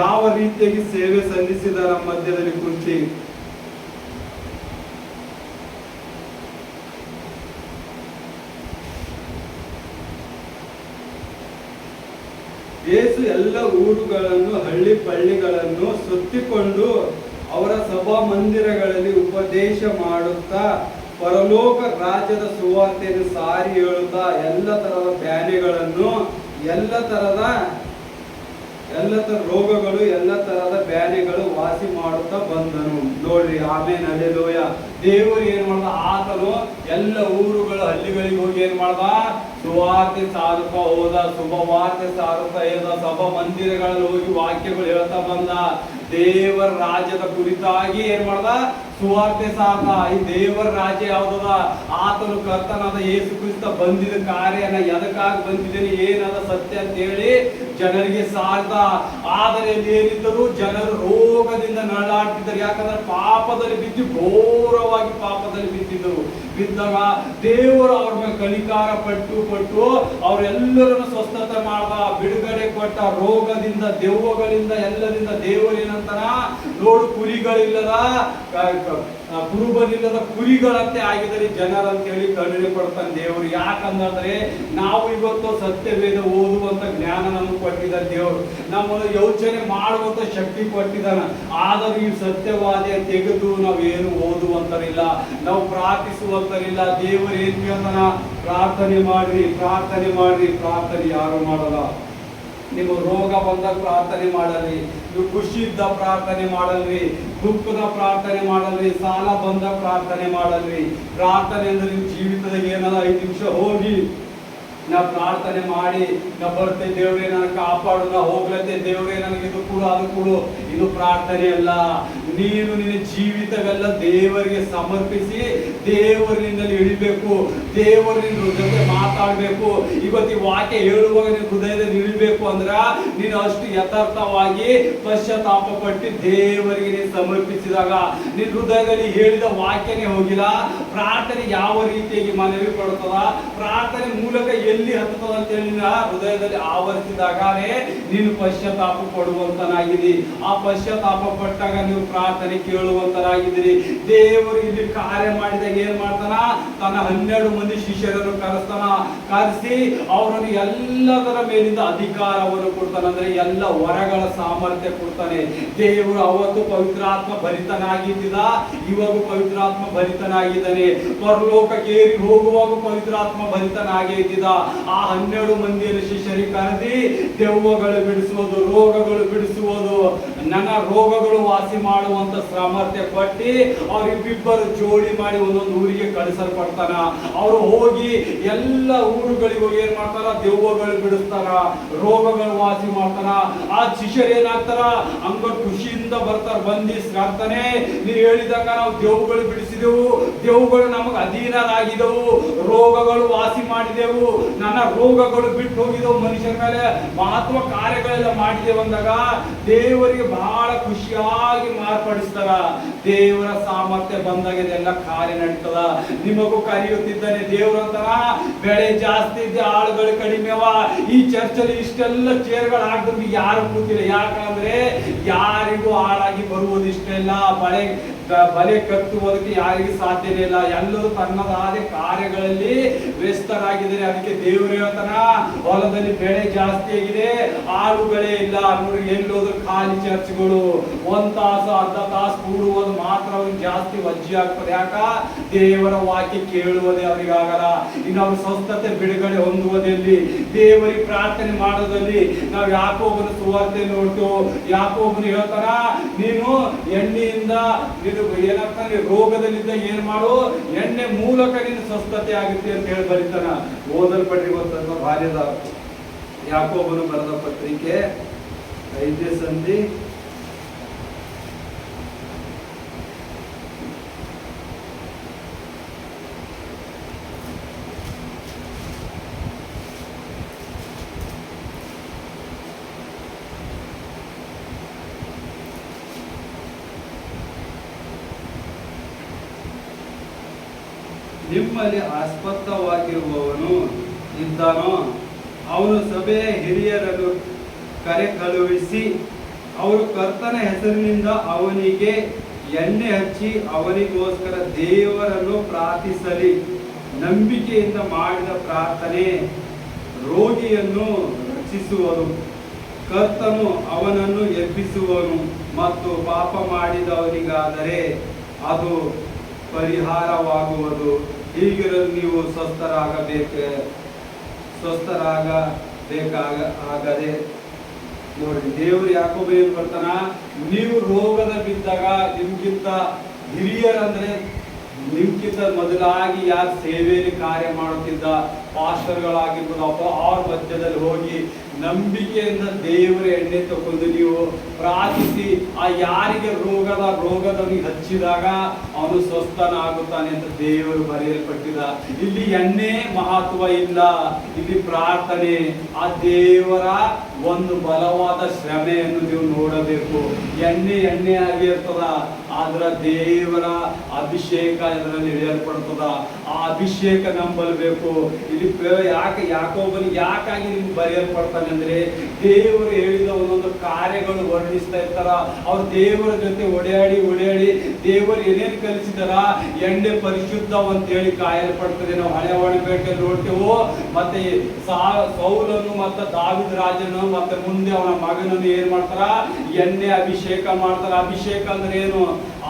ಯಾವ ರೀತಿಯಾಗಿ ಸೇವೆ ಸಲ್ಲಿಸಿದ ನಮ್ಮ ಮಧ್ಯದಲ್ಲಿ ಕುಂತಿ. ಯೇಸು ಎಲ್ಲ ಊರುಗಳನ್ನು ಹಳ್ಳಿ ಪಳ್ಳಿಗಳನ್ನು ಸುತ್ತಿಕೊಂಡು ಅವರ ಸಭಾ ಮಂದಿರಗಳಲ್ಲಿ ಉಪದೇಶ ಮಾಡುತ್ತಾ ಪರಲೋಕ ರಾಜ್ಯದ ಸುವಾರ್ತೆಯನ್ನು ಸಾರಿ ಹೇಳುತ್ತಾ ಎಲ್ಲ ತರದ ಬ್ಯಾನೆಗಳನ್ನು, ಎಲ್ಲ ತರದ ರೋಗಗಳು, ಎಲ್ಲ ತರದ ಬ್ಯಾನೆಗಳು ವಾಸಿ ಮಾಡುತ್ತಾ ಬಂದನು. ನೋಡ್ರಿ, ಆಮೇಲೆ ಹಲ್ಲೆಲೂಯ. ದೇವರು ಏನ್ ಮಾಡ್ದ, ಆತನು ಎಲ್ಲ ಊರುಗಳು ಹಳ್ಳಿಗಳಿಗೆ ಹೋಗಿ ಏನ್ ಮಾಡ್ದ, ಸುವಾರ್ತೆ ಸಾರುತ್ತಾ ಹೋದ. ಶುಭವಾರ್ತೆ ಸಾರುತ್ತಾ ಹೋದ. ಸಭಾ ಮಂದಿರಗಳಲ್ಲಿ ಹೋಗಿ ವಾಕ್ಯಗಳು ಹೇಳ್ತಾ ಬಂದ. ದೇವರ ರಾಜ್ಯದ ಕುರಿತಾಗಿ ಏನ್ ಮಾಡ್ದ, ಸುವಾರ್ತೆ ಸಾರ್ದ. ಈ ದೇವರ ರಾಜ್ಯ ಯಾವ್ದದ, ಆತನು ಕರ್ತನಾದ ಯೇಸು ಕ್ರಿಸ್ತ ಬಂದಿದ ಕಾರ್ಯನ ಎದಕ್ಕಾಗಿ ಬಂದಿದ್ದೇನೆ, ಏನದ ಸತ್ಯ ಅಂತ ಹೇಳಿ ಜನರಿಗೆ ಸಾರ್ದ. ಆದರೆ ಏನಿದ್ದರು, ಜನರು ರೋಗದಿಂದ ನರಳಾಡ್ತಿದ್ದರು. ಯಾಕಂದ್ರೆ ಪಾಪದಲ್ಲಿ ಬಿದ್ದು, ಘೋರವಾಗಿ ಪಾಪದಲ್ಲಿ ಬಿದ್ದಿದ್ದರು. ಬಿದ್ದಾಗ ದೇವರು ಅವ್ರ ಮೇಲೆ ಕನಿಕಾರ ಪಟ್ಟು ಅವರೆಲ್ಲರನ್ನು ಸ್ವಸ್ಥತೆ ಮಾಡ್ದ, ಬಿಡುಗಡೆ ಕೊಟ್ಟ. ರೋಗದಿಂದ, ದೆವ್ವಗಳಿಂದ, ಎಲ್ಲರಿಂದ ದೇವರು ಏನಂತಾನ, ನೋಡು ಕುರಿಗಳಿಲ್ಲದ ಕುರುಬನಿಲ್ಲದ ಕುರಿಗಳಂತೆ ಆಗಿದ್ದಾರೆ ಜನರ ಅಂತ ಹೇಳಿ ಕರುಣೆ ಪಡ್ತಾನೆ ದೇವರು. ಯಾಕಂದ್ರೆ ನಾವು ಇವತ್ತು ಸತ್ಯವೇದ ಓದುವಂತ ಜ್ಞಾನ ನಮಗೆ ಕೊಟ್ಟಿದ್ದಾರೆ ದೇವರು. ನಮ್ಮನ್ನು ಯೋಚನೆ ಮಾಡುವಂತ ಶಕ್ತಿ ಕೊಟ್ಟಿದ್ದಾನ. ಆದರೂ ಈ ಸತ್ಯವಾದ ತೆಗೆದು ನಾವೇನು ಓದುವಂತರಿಲ್ಲ, ನಾವು ಪ್ರಾರ್ಥಿಸುವಂತರಿಲ್ಲ. ದೇವರು ಏನ್ ಕೇಳ್ತಾನ, ಪ್ರಾರ್ಥನೆ ಮಾಡ್ರಿ, ಪ್ರಾರ್ಥನೆ ಮಾಡ್ರಿ. ಪ್ರಾರ್ಥನೆ ಯಾರು ಮಾಡಲ್ಲ. ನಿಮ್ಮ ರೋಗ ಬಂದಾಗ ಪ್ರಾರ್ಥನೆ ಮಾಡಲ್ರಿ, ನೀವು ಖುಷಿ ಇದ್ದ ಪ್ರಾರ್ಥನೆ ಮಾಡಲ್ರಿ, ದುಃಖದ ಪ್ರಾರ್ಥನೆ ಮಾಡಲ್ರಿ, ಸಾಲ ಬಂದ ಪ್ರಾರ್ಥನೆ ಮಾಡಲ್ರಿ. ಪ್ರಾರ್ಥನೆ ಅಂದ್ರೆ ನಿಮ್ಮ ಜೀವಿತದಾಗ ಏನದ 5 ನಿಮಿಷ ಹೋಗಿ ನಾ ಪ್ರಾರ್ಥನೆ ಮಾಡಿ, ನಾ ಬರ್ತೆ ದೇವ್ರೇ ನನಗೆ ಕಾಪಾಡು, ನಾ ಹೋಗ್ಲತ್ತೆ ದೇವ್ರೇ ನನಗೆ ಇದು ಕೊಡು ಅದು ಕೊಡು, ಇದು ಪ್ರಾರ್ಥನೆ ಅಲ್ಲ. ನೀನು ನಿನ್ನ ಜೀವಿತವೆಲ್ಲ ದೇವರಿಗೆ ಸಮರ್ಪಿಸಿ ದೇವರಿನಲ್ಲಿ ಇಳಿಬೇಕು, ದೇವರಿನ ಜೊತೆ ಮಾತಾಡ್ಬೇಕು. ಇವತ್ತು ವಾಕ್ಯ ಹೇಳುವಾಗ ನಿನ್ನ ಹೃದಯದಲ್ಲಿ ಇಳಿಬೇಕು ಅಂದ್ರ ನೀನು ಅಷ್ಟು ಯಥಾರ್ಥವಾಗಿ ಪಶ್ಚಾತ್ತಾಪ ಪಟ್ಟು ದೇವರಿಗೆ ನೀನು ಸಮರ್ಪಿಸಿದಾಗ ನಿನ್ನ ಹೃದಯದಲ್ಲಿ ಹೇಳಿದ ವಾಕ್ಯನೇ ಹೋಗಿಲ್ಲ. ಪ್ರಾರ್ಥನೆ ಯಾವ ರೀತಿಯಾಗಿ ಮನವಿ ಕೊಡ್ತದ, ಪ್ರಾರ್ಥನೆ ಮೂಲಕ ಎಲ್ಲಿ ಹತ್ತದ ಅಂತ ಹೇಳಿ ಹೃದಯದಲ್ಲಿ ಆವರಿಸಿದಾಗಲೇ ನೀನು ಪಶ್ಚಾತ್ತಾಪ ಪಡುವಂತನಾಗಿದ್ದೀರಿ. ಆ ಪಶ್ಚಾತ್ತಾಪ ಪಟ್ಟಾಗ ನೀವು ಪ್ರಾರ್ಥನೆ ಕೇಳುವಂತರಾಗಿದ್ದೀರಿ. ದೇವರು ಇಲ್ಲಿ ಕಾರ್ಯ ಮಾಡಿದಾಗ ಏನ್ ಮಾಡ್ತಾನ, ತನ್ನ 12 ಮಂದಿ ಶಿಷ್ಯರನ್ನು ಕರೆಸಿ ಅವರನ್ನು ಎಲ್ಲದರ ಮೇಲಿಂದ ಅಧಿಕಾರವನ್ನು ಕೊಡ್ತಾನೆ. ಅಂದ್ರೆ ಎಲ್ಲ ವರಗಳ ಸಾಮರ್ಥ್ಯ ಕೊಡ್ತಾನೆ ದೇವರು. ಅವತ್ತು ಪವಿತ್ರಾತ್ಮ ಭರಿತನಾಗಿದ್ದ, ಇವಾಗ ಪವಿತ್ರಾತ್ಮ ಭರಿತನಾಗಿದ್ದಾನೆ. ಪರಲೋಕಕ್ಕೆ ಏರಿ ಹೋಗುವಾಗ ಪವಿತ್ರಾತ್ಮ ಭರಿತನಾಗೇ ಇದ್ದಿದ್ದ. ಆ 12 ಮಂದಿಯನ್ನು ಶಿಷ್ಯರಿಗೆ ಕರೆದಿ ದೆವ್ವಗಳು ಬಿಡಿಸುವುದು, ರೋಗಗಳು ಬಿಡಿಸುವುದು, ನನ್ನ ರೋಗಗಳು ವಾಸಿ ಮಾಡುವಂತ ಸಾಮರ್ಥ್ಯ ಕೊಟ್ಟಿ ಅವರಿಬ್ಬರು ಜೋಡಿ ಮಾಡಿ ಒಂದೊಂದು ಊರಿಗೆ ಕಳಿಸಲ್ಪಡ್ತಾನ. ಅವರು ಹೋಗಿ ಎಲ್ಲ ಊರುಗಳಿಗೆ ಹೋಗಿ ಏನ್ ಮಾಡ್ತಾರ, ದೆವ್ವಗಳು ಬಿಡಿಸ್ತಾರ, ರೋಗಗಳು ವಾಸಿ ಮಾಡ್ತಾನ. ಆ ಶಿಷ್ಯರು ಏನಾಗ್ತಾರ, ಹಂಗ ಖುಷಿಯಿಂದ ಬರ್ತಾರ. ಬಂದಿ ಕರ್ತಾನೆ, ನೀವು ಹೇಳಿದಾಗ ನಾವು ದೆವ್ವಗಳು ಬಿಡಿಸಿದೆವು, ದೆವ್ವಗಳು ನಮಗೆ ಅಧೀನರಾಗಿದ್ದವು, ರೋಗಗಳು ವಾಸಿ ಮಾಡಿದೆವು, ನನ್ನ ರೋಗಗಳು ಬಿಟ್ಟು ಹೋಗಿದ್ದವು, ಮನುಷ್ಯರ ಮೇಲೆ ಮಹತ್ವ ಕಾರ್ಯಗಳೆಲ್ಲ ಮಾಡಿದೆವು ಅಂದಾಗ ದೇವರಿಗೆ ಬಹಳ ಖುಷಿಯಾಗಿ ಮಾರ್ಪಡಿಸ್ತಾರ. ದೇವರ ಸಾಮರ್ಥ್ಯ ಬಂದಾಗ ಇದೆಲ್ಲ ಕಾರ್ಯ ನಡೀತದ. ನಿಮಗೂ ಕರೆಯುತ್ತಿದ್ದಾನೆ ದೇವ್ರ ಅಂತಾನ, ಬೆಳೆ ಜಾಸ್ತಿ ಇದೆ, ಆಳುಗಳು ಕಡಿಮೆ ಅವ. ಈ ಚರ್ಚಲ್ಲಿ ಇಷ್ಟೆಲ್ಲ ಚೇರ್ಗಳು ಹಾಕಿದ್ರೆ ಯಾರು ಕೂತಿಲ್ಲ. ಯಾಕಂದ್ರೆ ಯಾರಿಗೂ ಹಾಳಾಗಿ ಬರುವುದು ಇಷ್ಟ ಇಲ್ಲ, ಬಲೆ ಕಟ್ಟುವುದಕ್ಕೆ ಯಾರಿಗೂ ಸಾಧ್ಯನೇ ಇಲ್ಲ. ಎಲ್ಲರೂ ತನ್ನದಾದ ಕಾರ್ಯಗಳಲ್ಲಿ ವ್ಯಸ್ತರಾಗಿದ್ದಾರೆ. ಅದಕ್ಕೆ ದೇವರು ಹೇಳ್ತಾನ, ಹೊಲದಲ್ಲಿ ಬೆಳೆ ಜಾಸ್ತಿ ಆಗಿದೆ, ಆಳುಗಳೇ ಇಲ್ಲ. ನೋಡಿ ಎಲ್ಲೋದ್ರು ಖಾಲಿ ಚರ್ಚ್ಗಳು, 1 ತಾಸು ಅರ್ಧ ತಾಸು ಕೂಡುವುದು ಮಾತ್ರ ಅವ್ರಿಗೆ ಜಾಸ್ತಿ ವಜ್ಜೆ ಆಗ್ತದೆ. ಯಾಕ? ದೇವರ ವಾಕ್ಯ ಕೇಳುವುದೇ ಅವ್ರಿಗೆ ಆಗಲ್ಲ. ಇನ್ನು ಅವ್ರ ಸ್ವಸ್ಥತೆ ಬಿಡುಗಡೆ ಹೊಂದುವುದಲ್ಲಿ, ದೇವರಿಗೆ ಪ್ರಾರ್ಥನೆ ಮಾಡೋದಲ್ಲಿ ನಾವು ಯಾಕೋಬನ ಸುವಾರ್ತೆ ನೋಡ್ತೇವೆ. ಯಾಕೋಬನು ಹೇಳ್ತಾನ, ನೀನು ಎಣ್ಣೆಯಿಂದ ಏನಾಗ್ತಾನೆ, ರೋಗದಲ್ಲಿದ್ದ ಏನ್ ಮಾಡು, ಎಣ್ಣೆ ಮೂಲಕ ನೀನು ಸ್ವಸ್ಥತೆ ಆಗುತ್ತೆ ಅಂತ ಹೇಳಿ ಬರೀತಾನ. ಓದಲ್ಪಡ್ರಿ ಗೊತ್ತಂತ ಬಾಲ್ಯದ ಯಾಕೋಬನು ಬರೆದ ಪತ್ರಿಕೆ 5ನೇ ಸಂಧಿ 'ನಿಮ್ಮಲ್ಲಿ ಆಸ್ಪದವಾಗಿರುವವನು ಇದ್ದಾನೋ ಅವನು ಸಭೆಯ ಹಿರಿಯರನ್ನು ಕರೆ ಕಳುಹಿಸಿ ಅವರು ಕರ್ತನ ಹೆಸರಿನಿಂದ ಅವನಿಗೆ ಎಣ್ಣೆ ಹಚ್ಚಿ ಅವನಿಗೋಸ್ಕರ ದೇವರನ್ನು ಪ್ರಾರ್ಥಿಸಲಿ. ನಂಬಿಕೆಯಿಂದ ಮಾಡಿದ ಪ್ರಾರ್ಥನೆ ರೋಗಿಯನ್ನು ರಕ್ಷಿಸುವನು, ಕರ್ತನು ಅವನನ್ನು ಎಬ್ಬಿಸುವನು. ಮತ್ತು ಪಾಪ ಮಾಡಿದವನಿಗಾದರೆ ಅದು ಪರಿಹಾರವಾಗುವುದು. ಹೀಗಿರಲು ನೀವು ಸ್ವಸ್ಥರಾಗಬೇಕಾಗದೆ. ನೋಡಿ, ದೇವರು ಯಾಕೋಬ ಏನ್ ಬರ್ತಾನ, ನೀವು ರೋಗದ ಬಿದ್ದಾಗ ನಿಮ್ಗಿಂತ ಹಿರಿಯರಂದ್ರೆ ನಿಮ್ಗಿಂತ ಮೊದಲಾಗಿ ಯಾರು ಸೇವೆಯಲ್ಲಿ ಕಾರ್ಯ ಮಾಡುತ್ತಿದ್ದ ಪಾಸ್ಟರ್ಗಳಾಗಿರ್ಬೋದು, ಅವ್ರ ಮಧ್ಯದಲ್ಲಿ ಹೋಗಿ ನಂಬಿಕೆಯಿಂದ ದೇವರ ಎಣ್ಣೆ ತಗೊಂಡು ನೀವು ಪ್ರಾರ್ಥಿಸಿ ಆ ಯಾರಿಗೆ ರೋಗದವನಿಗೆ ಹಚ್ಚಿದಾಗ ಅವನು ಸ್ವಸ್ಥನಾಗುತ್ತಾನೆ ಅಂತ ದೇವರು ಬರೆಯಲ್ಪಟ್ಟಿದ. ಇಲ್ಲಿ ಎಣ್ಣೆ ಮಹತ್ವ ಇಲ್ಲ, ಇಲ್ಲಿ ಪ್ರಾರ್ಥನೆ. ಆ ದೇವರ ಒಂದು ಬಲವಾದ ಶ್ರಮೆಯನ್ನು ನೀವು ನೋಡಬೇಕು. ಎಣ್ಣೆ ಆಗಿ ಇರ್ತದ, ಆದ್ರ ದೇವರ ಅಭಿಷೇಕ ಇದರಲ್ಲಿ ಇಳಿಯಲ್ಪಡ್ತದ. ಆ ಅಭಿಷೇಕ ನಂಬಲ್ಬೇಕು. ಇಲ್ಲಿ ಯಾಕೋಬನಿಗೆ ಯಾಕಾಗಿ ನಿಮ್ಗೆ ಬರೆಯಲ್ಪಡ್ತಾನೆ ಅಂದ್ರೆ, ದೇವರು ಹೇಳಿದ ಒಂದೊಂದು ಕಾರ್ಯಗಳು ವರ್ಣಿಸ್ತಾ ಇರ್ತಾರ. ಅವ್ರು ದೇವರ ಜೊತೆ ಓಡಾಡಿ ದೇವರು ಏನೇನು ಕಲಿಸಿದಾರ, ಎಣ್ಣೆ ಪರಿಶುದ್ಧ ಅಂತ ಹೇಳಿ ಕಾಯಲ್ಪಡ್ತದೆ. ನಾವು ಹಳೆ ಒಡಂಬಡಿಕೆಯಲ್ಲಿ ನೋಡ್ತೇವೆ. ಮತ್ತೆ ಸೌಲನು ಮತ್ತೆ ದಾವಿದ ರಾಜನು ಮತ್ತೆ ಮುಂದೆ ಅವನ ಮಗನನ್ನು ಏನ್ ಮಾಡ್ತಾರ, ಎಣ್ಣೆ ಅಭಿಷೇಕ ಮಾಡ್ತಾರ. ಅಭಿಷೇಕ ಅಂದ್ರೆ ಏನು?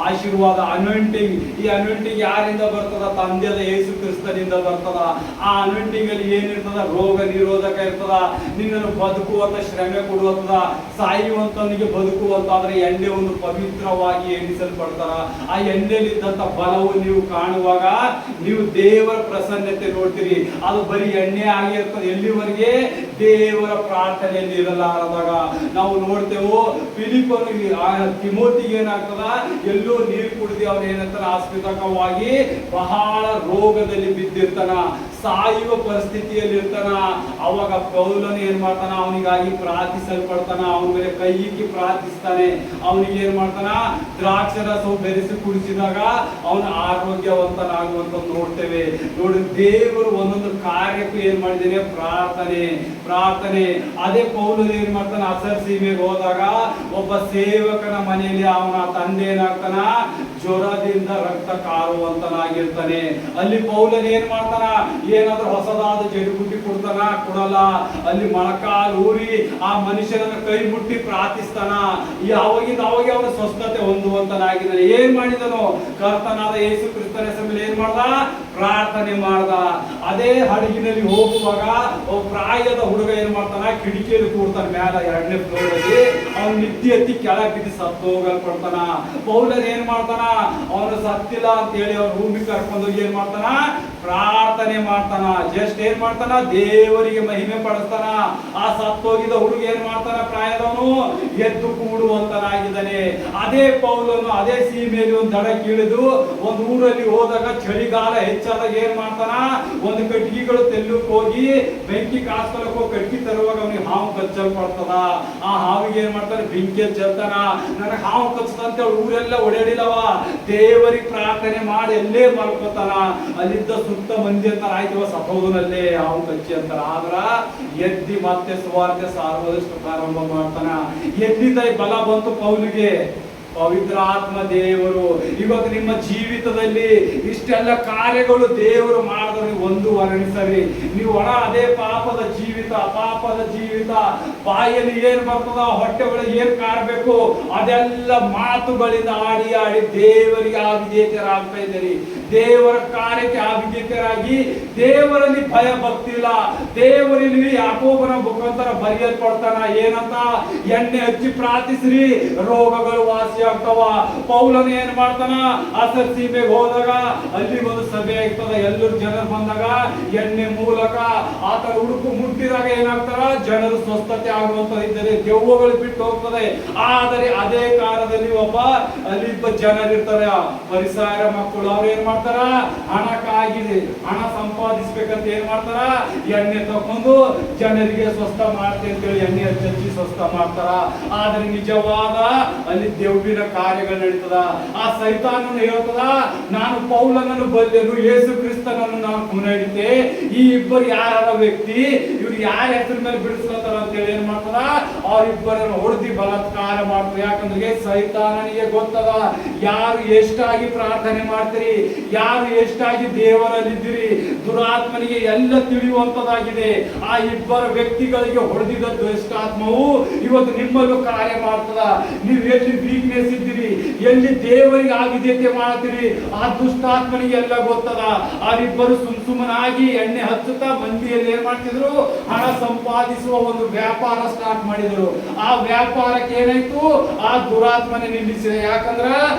ಆಶೀರ್ವಾದ, ಅನಾಯಿಂಟಿಂಗ್. ಈ ಅನಾಯಿಂಟಿಂಗ್ ಯಾರಿಂದ ಬರ್ತದ? ತಂದೆಯಾದ ಯೇಸು ಕ್ರಿಸ್ತನಿಂದ ಬರ್ತದ. ಆ ಅನಾಯಿಂಟಿಂಗ್ ಅಲ್ಲಿ ಏನಿರ್ತದ? ರೋಗ ನಿರೋಧಕ ಇರ್ತದ, ನಿನ್ನನ್ನು ಬದುಕುವಂತ ಶ್ರಮೆ ಕೊಡುವಂತದ, ಸಾಯುವಂತವನಿಗೆ ಬದುಕುವಂತ. ಆದ್ರೆ ಎಣ್ಣೆ ಒಂದು ಪವಿತ್ರವಾಗಿ ಎಣಿಸಲ್ಪಡ್ತಾರ. ಆ ಎಣ್ಣೆಯಲ್ಲಿದ್ದಂತ ಬಲವು ನೀವು ಕಾಣುವಾಗ ನೀವು ದೇವರ ಪ್ರಸನ್ನತೆ ನೋಡ್ತೀರಿ. ಅದು ಬರೀ ಎಣ್ಣೆ ಆಗಿರ್ತದೆ ಎಲ್ಲಿವರೆಗೆ? ದೇವರ ಪ್ರಾರ್ಥನೆಯಲ್ಲಿ ಇರಲಾರದಾಗ. ನಾವು ನೋಡ್ತೇವೆ, ಫಿಲಿಪ್ಪನು ತಿಮೋತಿಗೆ ಏನಾಗ್ತದ, ಎಲ್ಲೋ ನೀರು ಕುಡಿದು ಅವ್ರು ಏನಂತಾರ, ಆಸ್ಪದಕವಾಗಿ ಬಹಳ ರೋಗದಲ್ಲಿ ಬಿದ್ದಿರ್ತಾನ, ಸಾಯುವ ಪರಿಸ್ಥಿತಿಯಲ್ಲಿ ಇರ್ತಾನ. ಅವಾಗ ಪೌಲನು ಏನ್ ಮಾಡ್ತಾನ, ಅವನಿಗಾಗಿ ಪ್ರಾರ್ಥಿಸಲ್ಪಡ್ತಾನ. ಅವನ ಮೇಲೆ ಕೈ ಇಕ್ಕಿ ಪ್ರಾರ್ಥಿಸ್ತಾನೆ. ಅವನಿಗೆ ಏನ್ ಮಾಡ್ತಾನ, ದ್ರಾಕ್ಷರಸವು ಬೆರೆಸಿ ಕುಡಿಸಿದಾಗ ಅವನ ಆರೋಗ್ಯವಂತನಾಗುವಂತ ನೋಡ್ತೇವೆ. ನೋಡಿ, ದೇವರು ಒಂದೊಂದು ಕಾರ್ಯಕ್ಕೂ ಏನ್ ಮಾಡಿದ್ದೇನೆ, ಪ್ರಾರ್ಥನೆ. ಅದೇ ಪೌಲನು ಏನ್ ಮಾಡ್ತಾನ, ಅಸರ್ ಸೀಮೆಗೆ ಹೋದಾಗ ಒಬ್ಬ ಸೇವಕನ ಮನೆಯಲ್ಲಿ ಅವನ ತಂದೆ ಏನಾಗ್ತಾನ, ಜ್ವರದಿಂದ ರಕ್ತ ಕಾರುವಂತನಾಗಿರ್ತಾನೆ. ಅಲ್ಲಿ ಪೌಲನು ಏನ್ ಮಾಡ್ತಾನ, ಏನಾದ್ರೂ ಹೊಸದಾದ ಜಡಿಬುಟ್ಟಿ ಕೊಡಲ್ಲ. ಅಲ್ಲಿ ಮೊಳಕಾಲು ಊರಿ ಆ ಮನುಷ್ಯನನ್ನ ಕೈ ಮುಟ್ಟಿ ಪ್ರಾರ್ಥಿಸ್ತಾನ. ಅವಾಗ ಅವನ ಸ್ವಸ್ಥತೆ ಹೊಂದುವಂತನಾಗಿದ್ದಾನೆ. ಏನ್ ಮಾಡಿದನು? ಕರ್ತನಾದ ಯೇಸು ಕ್ರಿಸ್ತನ ಹೆಸರಲ್ಲಿ ಏನ್ ಮಾಡ್ದ? ಪ್ರಾರ್ಥನೆ ಮಾಡ್ದ. ಅದೇ ಹಡಗಿನಲ್ಲಿ ಹೋಗುವಾಗ ಪ್ರಾಯದ ಹುಡುಗ ಏನ್ ಮಾಡ್ತಾನ, ಕಿಟಕಿಯಲ್ಲಿ ಕೂಡ್ತಾನ ಮ್ಯಾಲ 2ನೇ ಫ್ಲೋರಲ್ಲಿ. ಅವ್ನು ಎತ್ತಿ ಕೆಳಗೆ ಬಿದ್ದು ಸತ್ತು ಹೋಗಲ್ಪಡ್ತಾನ. ಪೌಲನ್ ಏನ್ ಮಾಡ್ತಾನ, ಅವನು ಸತ್ತಿಲ್ಲ ಅಂತ ಹೇಳಿ ಅವ್ರ ರೂಮಿಗೆ ಕರ್ಕೊಂಡು ಏನ್ ಮಾಡ್ತಾನ, ಪ್ರಾರ್ಥನೆ ಮಾಡ್ತಾನ. ಜಸ್ಟ್ ಏನ್ ಮಾಡ್ತಾನ? ದೇವರಿಗೆ ಮಹಿಮೆ ಪಡಿಸ್ತಾನ. ಆ ಸತ್ತೋಗಿದ ಹುಡುಗ ಏನ್ ಮಾಡ್ತಾನ? ಪ್ರಾಯದವನು ಎದ್ದು ಕೂಡುವಂತನಾಗಿದ್ದಾನೆ. ಅದೇ ಪೌಲನು ಅದೇ ಸೀಮೆಯಲ್ಲಿ ಒಂದು ದಡಕ್ಕೆ ಇಳಿದು ಒಂದು ಊರಲ್ಲಿ ಹೋದಾಗ ಚಳಿಗಾಲ ಹೆಚ್ಚಾದಾಗ ಏನ್ ಮಾಡ್ತಾನ? ಒಂದು ಕಟ್ಟಿಗೆಗಳು ತೆಲ್ಲಕ್ಕೆ ಹೋಗಿ ಬೆಂಕಿ ಕಾಸ್ಕೊಳಕ್ ಹೋಗಿ ಕಟ್ಟಿ ತರುವಾಗ ಅವನಿಗೆ ಹಾವು ಕಚ್ಚಲ್ಪಡ್ತದ. ಆ ಹಾವಿಗೆ ಏನ್ ಮಾಡ್ತಾನೆ? ಬೆಂಕಿಯಲ್ಲಿ ಚೆಲ್ತಾನ. ನನಗೆ ಹಾವು ಕಚ್ಚದಂತ ಊರೆಲ್ಲ ಓಡಾಡಿಲ್ಲವ, ದೇವರಿಗೆ ಪ್ರಾರ್ಥನೆ ಮಾಡಿ ಎಲ್ಲೇ ಮಲ್ಕೋತಾನ. ಅಲ್ಲಿದ್ದ ಸುತ್ತ ಮಂದಿ ಅಂತಾರ, ಆಯ್ತವ ಸತ್ತೋದನಲ್ಲೇ ಹಾವು ಕಚ್ಚಿ ಅಂತಾರ. ಆದ್ರ ಎದ್ದಿ ಮತ್ತೆ ಸುವಾರ್ತೆ ಸಾರುವುದಷ್ಟು ಪ್ರಾರಂಭ ಮಾಡ್ತಾನ. ಎದ್ದಿದ್ದ ಬಲ ಬಂತು ಪೌಲಿಗೆ. ಪವಿತ್ರ ಆತ್ಮ ದೇವರು ಇವತ್ತು ನಿಮ್ಮ ಜೀವಿತದಲ್ಲಿ ಇಷ್ಟೆಲ್ಲ ಕಾರ್ಯಗಳು ದೇವರು ಮಾಡಿದ್ರೆ ಒಂದು ವರ್ಣಿಸರಿ. ನೀವು ಒಣ ಅದೇ ಪಾಪದ ಜೀವಿತ, ಅಪಾಪದ ಜೀವಿತ, ಬಾಯಲ್ಲಿ ಏನ್ ಬರ್ತದ, ಹೊಟ್ಟೆ ಒಳಗೆ ಏನ್ ಕಾಡ್ಬೇಕು ಅದೆಲ್ಲ ಮಾತುಗಳಿಂದ ಆಡಿ ಆಡಿ ದೇವರಿಗೆ ಆವಿಧೇಯರಾಗ್ತಾ ಇದ್ದೀರಿ. ದೇವರ ಕಾರ್ಯಕ್ಕೆ ಆವಿಧೇಯರಾಗಿ ದೇವರಲ್ಲಿ ಭಯ ಭಕ್ತಿ ಇಲ್ಲ. ದೇವರಲ್ಲಿ ಯಾಕೋಬನ ಮುಖಾಂತರ ಬರೆಯಲ್ಪಡ್ತಾನ. ಏನಂತ? ಎಣ್ಣೆ ಹಚ್ಚಿ ಪ್ರಾರ್ಥಿಸ್ರಿ, ರೋಗಗಳು ವಾಸಿ ಆಗ್ತಾವ. ಪೌಲನ ಏನ್ ಮಾಡ್ತಾನ? ಅಸರ್ ಸೀಮೆಗೆ ಹೋದಾಗ ಅಲ್ಲಿ ಒಂದು ಸಭೆ ಆಗ್ತದ. ಎಲ್ಲರೂ ಜನರು ಬಂದಾಗ ಎಣ್ಣೆ ಮೂಲಕ ಆತರ ಹುಡುಕು ಮುಟ್ಟಿದಾಗ ಏನಾಗ್ತಾರ? ಜನರು ಸ್ವಸ್ಥತೆ ಆಗುವಂತದ್ದಿದ್ದಾರೆ, ದೆವ್ವಗಳು ಬಿಟ್ಟು ಹೋಗ್ತದೆ. ಆದರೆ ಅದೇ ಕಾಲದಲ್ಲಿ ಅಲ್ಲಿಬ್ಬ ಜನರಿರ್ತಾರೆ, ಪರಿಸರ ಮಕ್ಕಳು. ಅವ್ರು ಏನ್ ಮಾಡ್ತಾರ? ಹಣಕ್ಕಾಗಿದೆ, ಹಣ ಸಂಪಾದಿಸ್ಬೇಕಂತ ಏನ್ ಮಾಡ್ತಾರ? ಎಣ್ಣೆ ತಕೊಂಡು ಜನರಿಗೆ ಸ್ವಸ್ಥ ಮಾಡ್ತೆ ಅಂತೇಳಿ ಎಣ್ಣೆ ಹಚ್ಚಿ ಸ್ವಸ್ಥ ಮಾಡ್ತಾರ. ಆದ್ರೆ ನಿಜವಾದ ಅಲ್ಲಿ ದೆವ್ವಿನ ಕಾರ್ಯಗಳು ನಡೀತದ. ಆ ಸೈತಾನನು ಹೇಳ್ತದ, ನಾನು ಪೌಲನನ್ನು ಬಲ್ಲೆನು, ಯೇಸು ಕ್ರಿಸ್ತನನ್ನು ನಾನು ಮುನ್ನಡೆತೆ. ಈ ಇಬ್ಬರು ಯಾರ ವ್ಯಕ್ತಿ, ಇವ್ರು ಯಾರ ಹೆಸರ ಮೇಲೆ ಬಿಡಿಸ್ಕೊತಾರ ಅಂತ ಹೇಳಿ ಏನ್ ಮಾಡ್ತದ? ಅವರಿಬ್ಬರನ್ನು ಹೊಡೆದಿ ಬಲಾತ್ಕಾರ ಮಾಡ್ತಾರೆ. ಯಾಕಂದ್ರೆ ಸೈತಾನನಿಗೆ ಗೊತ್ತದ ಯಾರು ಎಷ್ಟಾಗಿ ಪ್ರಾರ್ಥನೆ ಮಾಡ್ತೀರಿ, ಯಾರು ಎಷ್ಟಾಗಿ ದೇವರಲ್ಲಿದ್ದೀರಿ. ದುರಾತ್ಮನಿಗೆ ಎಲ್ಲ ತಿಳಿಯುವಂತದಾಗಿದೆ. ಆ ಇಬ್ಬರ ವ್ಯಕ್ತಿಗಳಿಗೆ ಹೊಡೆದಿದ್ದ ದುಷ್ಟಾತ್ಮವು ಇವತ್ತು ನಿಮ್ಮಲ್ಲೂ ಕಾರ್ಯ ಮಾಡ್ತದ. ನೀವು ಎಲ್ಲಿ ವೀಕ್ನೆಸ್ ಇದ್ದೀರಿ, ಎಲ್ಲಿ ದೇವರಿಗೆ ಆವಿಧೇಯತೆ ಮಾಡ್ತೀರಿ, ಆ ದುಷ್ಟಾತ್ಮನಿಗೆ ಎಲ್ಲ ಗೊತ್ತದ. ಅವರಿಬ್ಬರು ಸುಮ್ಮನಾಗಿ ಎಣ್ಣೆ ಹಚ್ಚುತ್ತಾ ಮಂದಿಯಲ್ಲಿ ಏನ್ ಮಾಡ್ತಿದ್ರು? ಹಣ ಸಂಪಾದಿಸುವ ಒಂದು ವ್ಯಾಪಾರ ಸ್ಟಾರ್ಟ್ ಮಾಡಿದ್ರು. ಆ ವ್ಯಾಪಾರಕ್ಕೆ ಏನಾಯ್ತು? ಆ ದುರಾತ್ಮನೆ ನಿಲ್ಲಿಸಿದೆ. ಯಾಕಂದ್ರ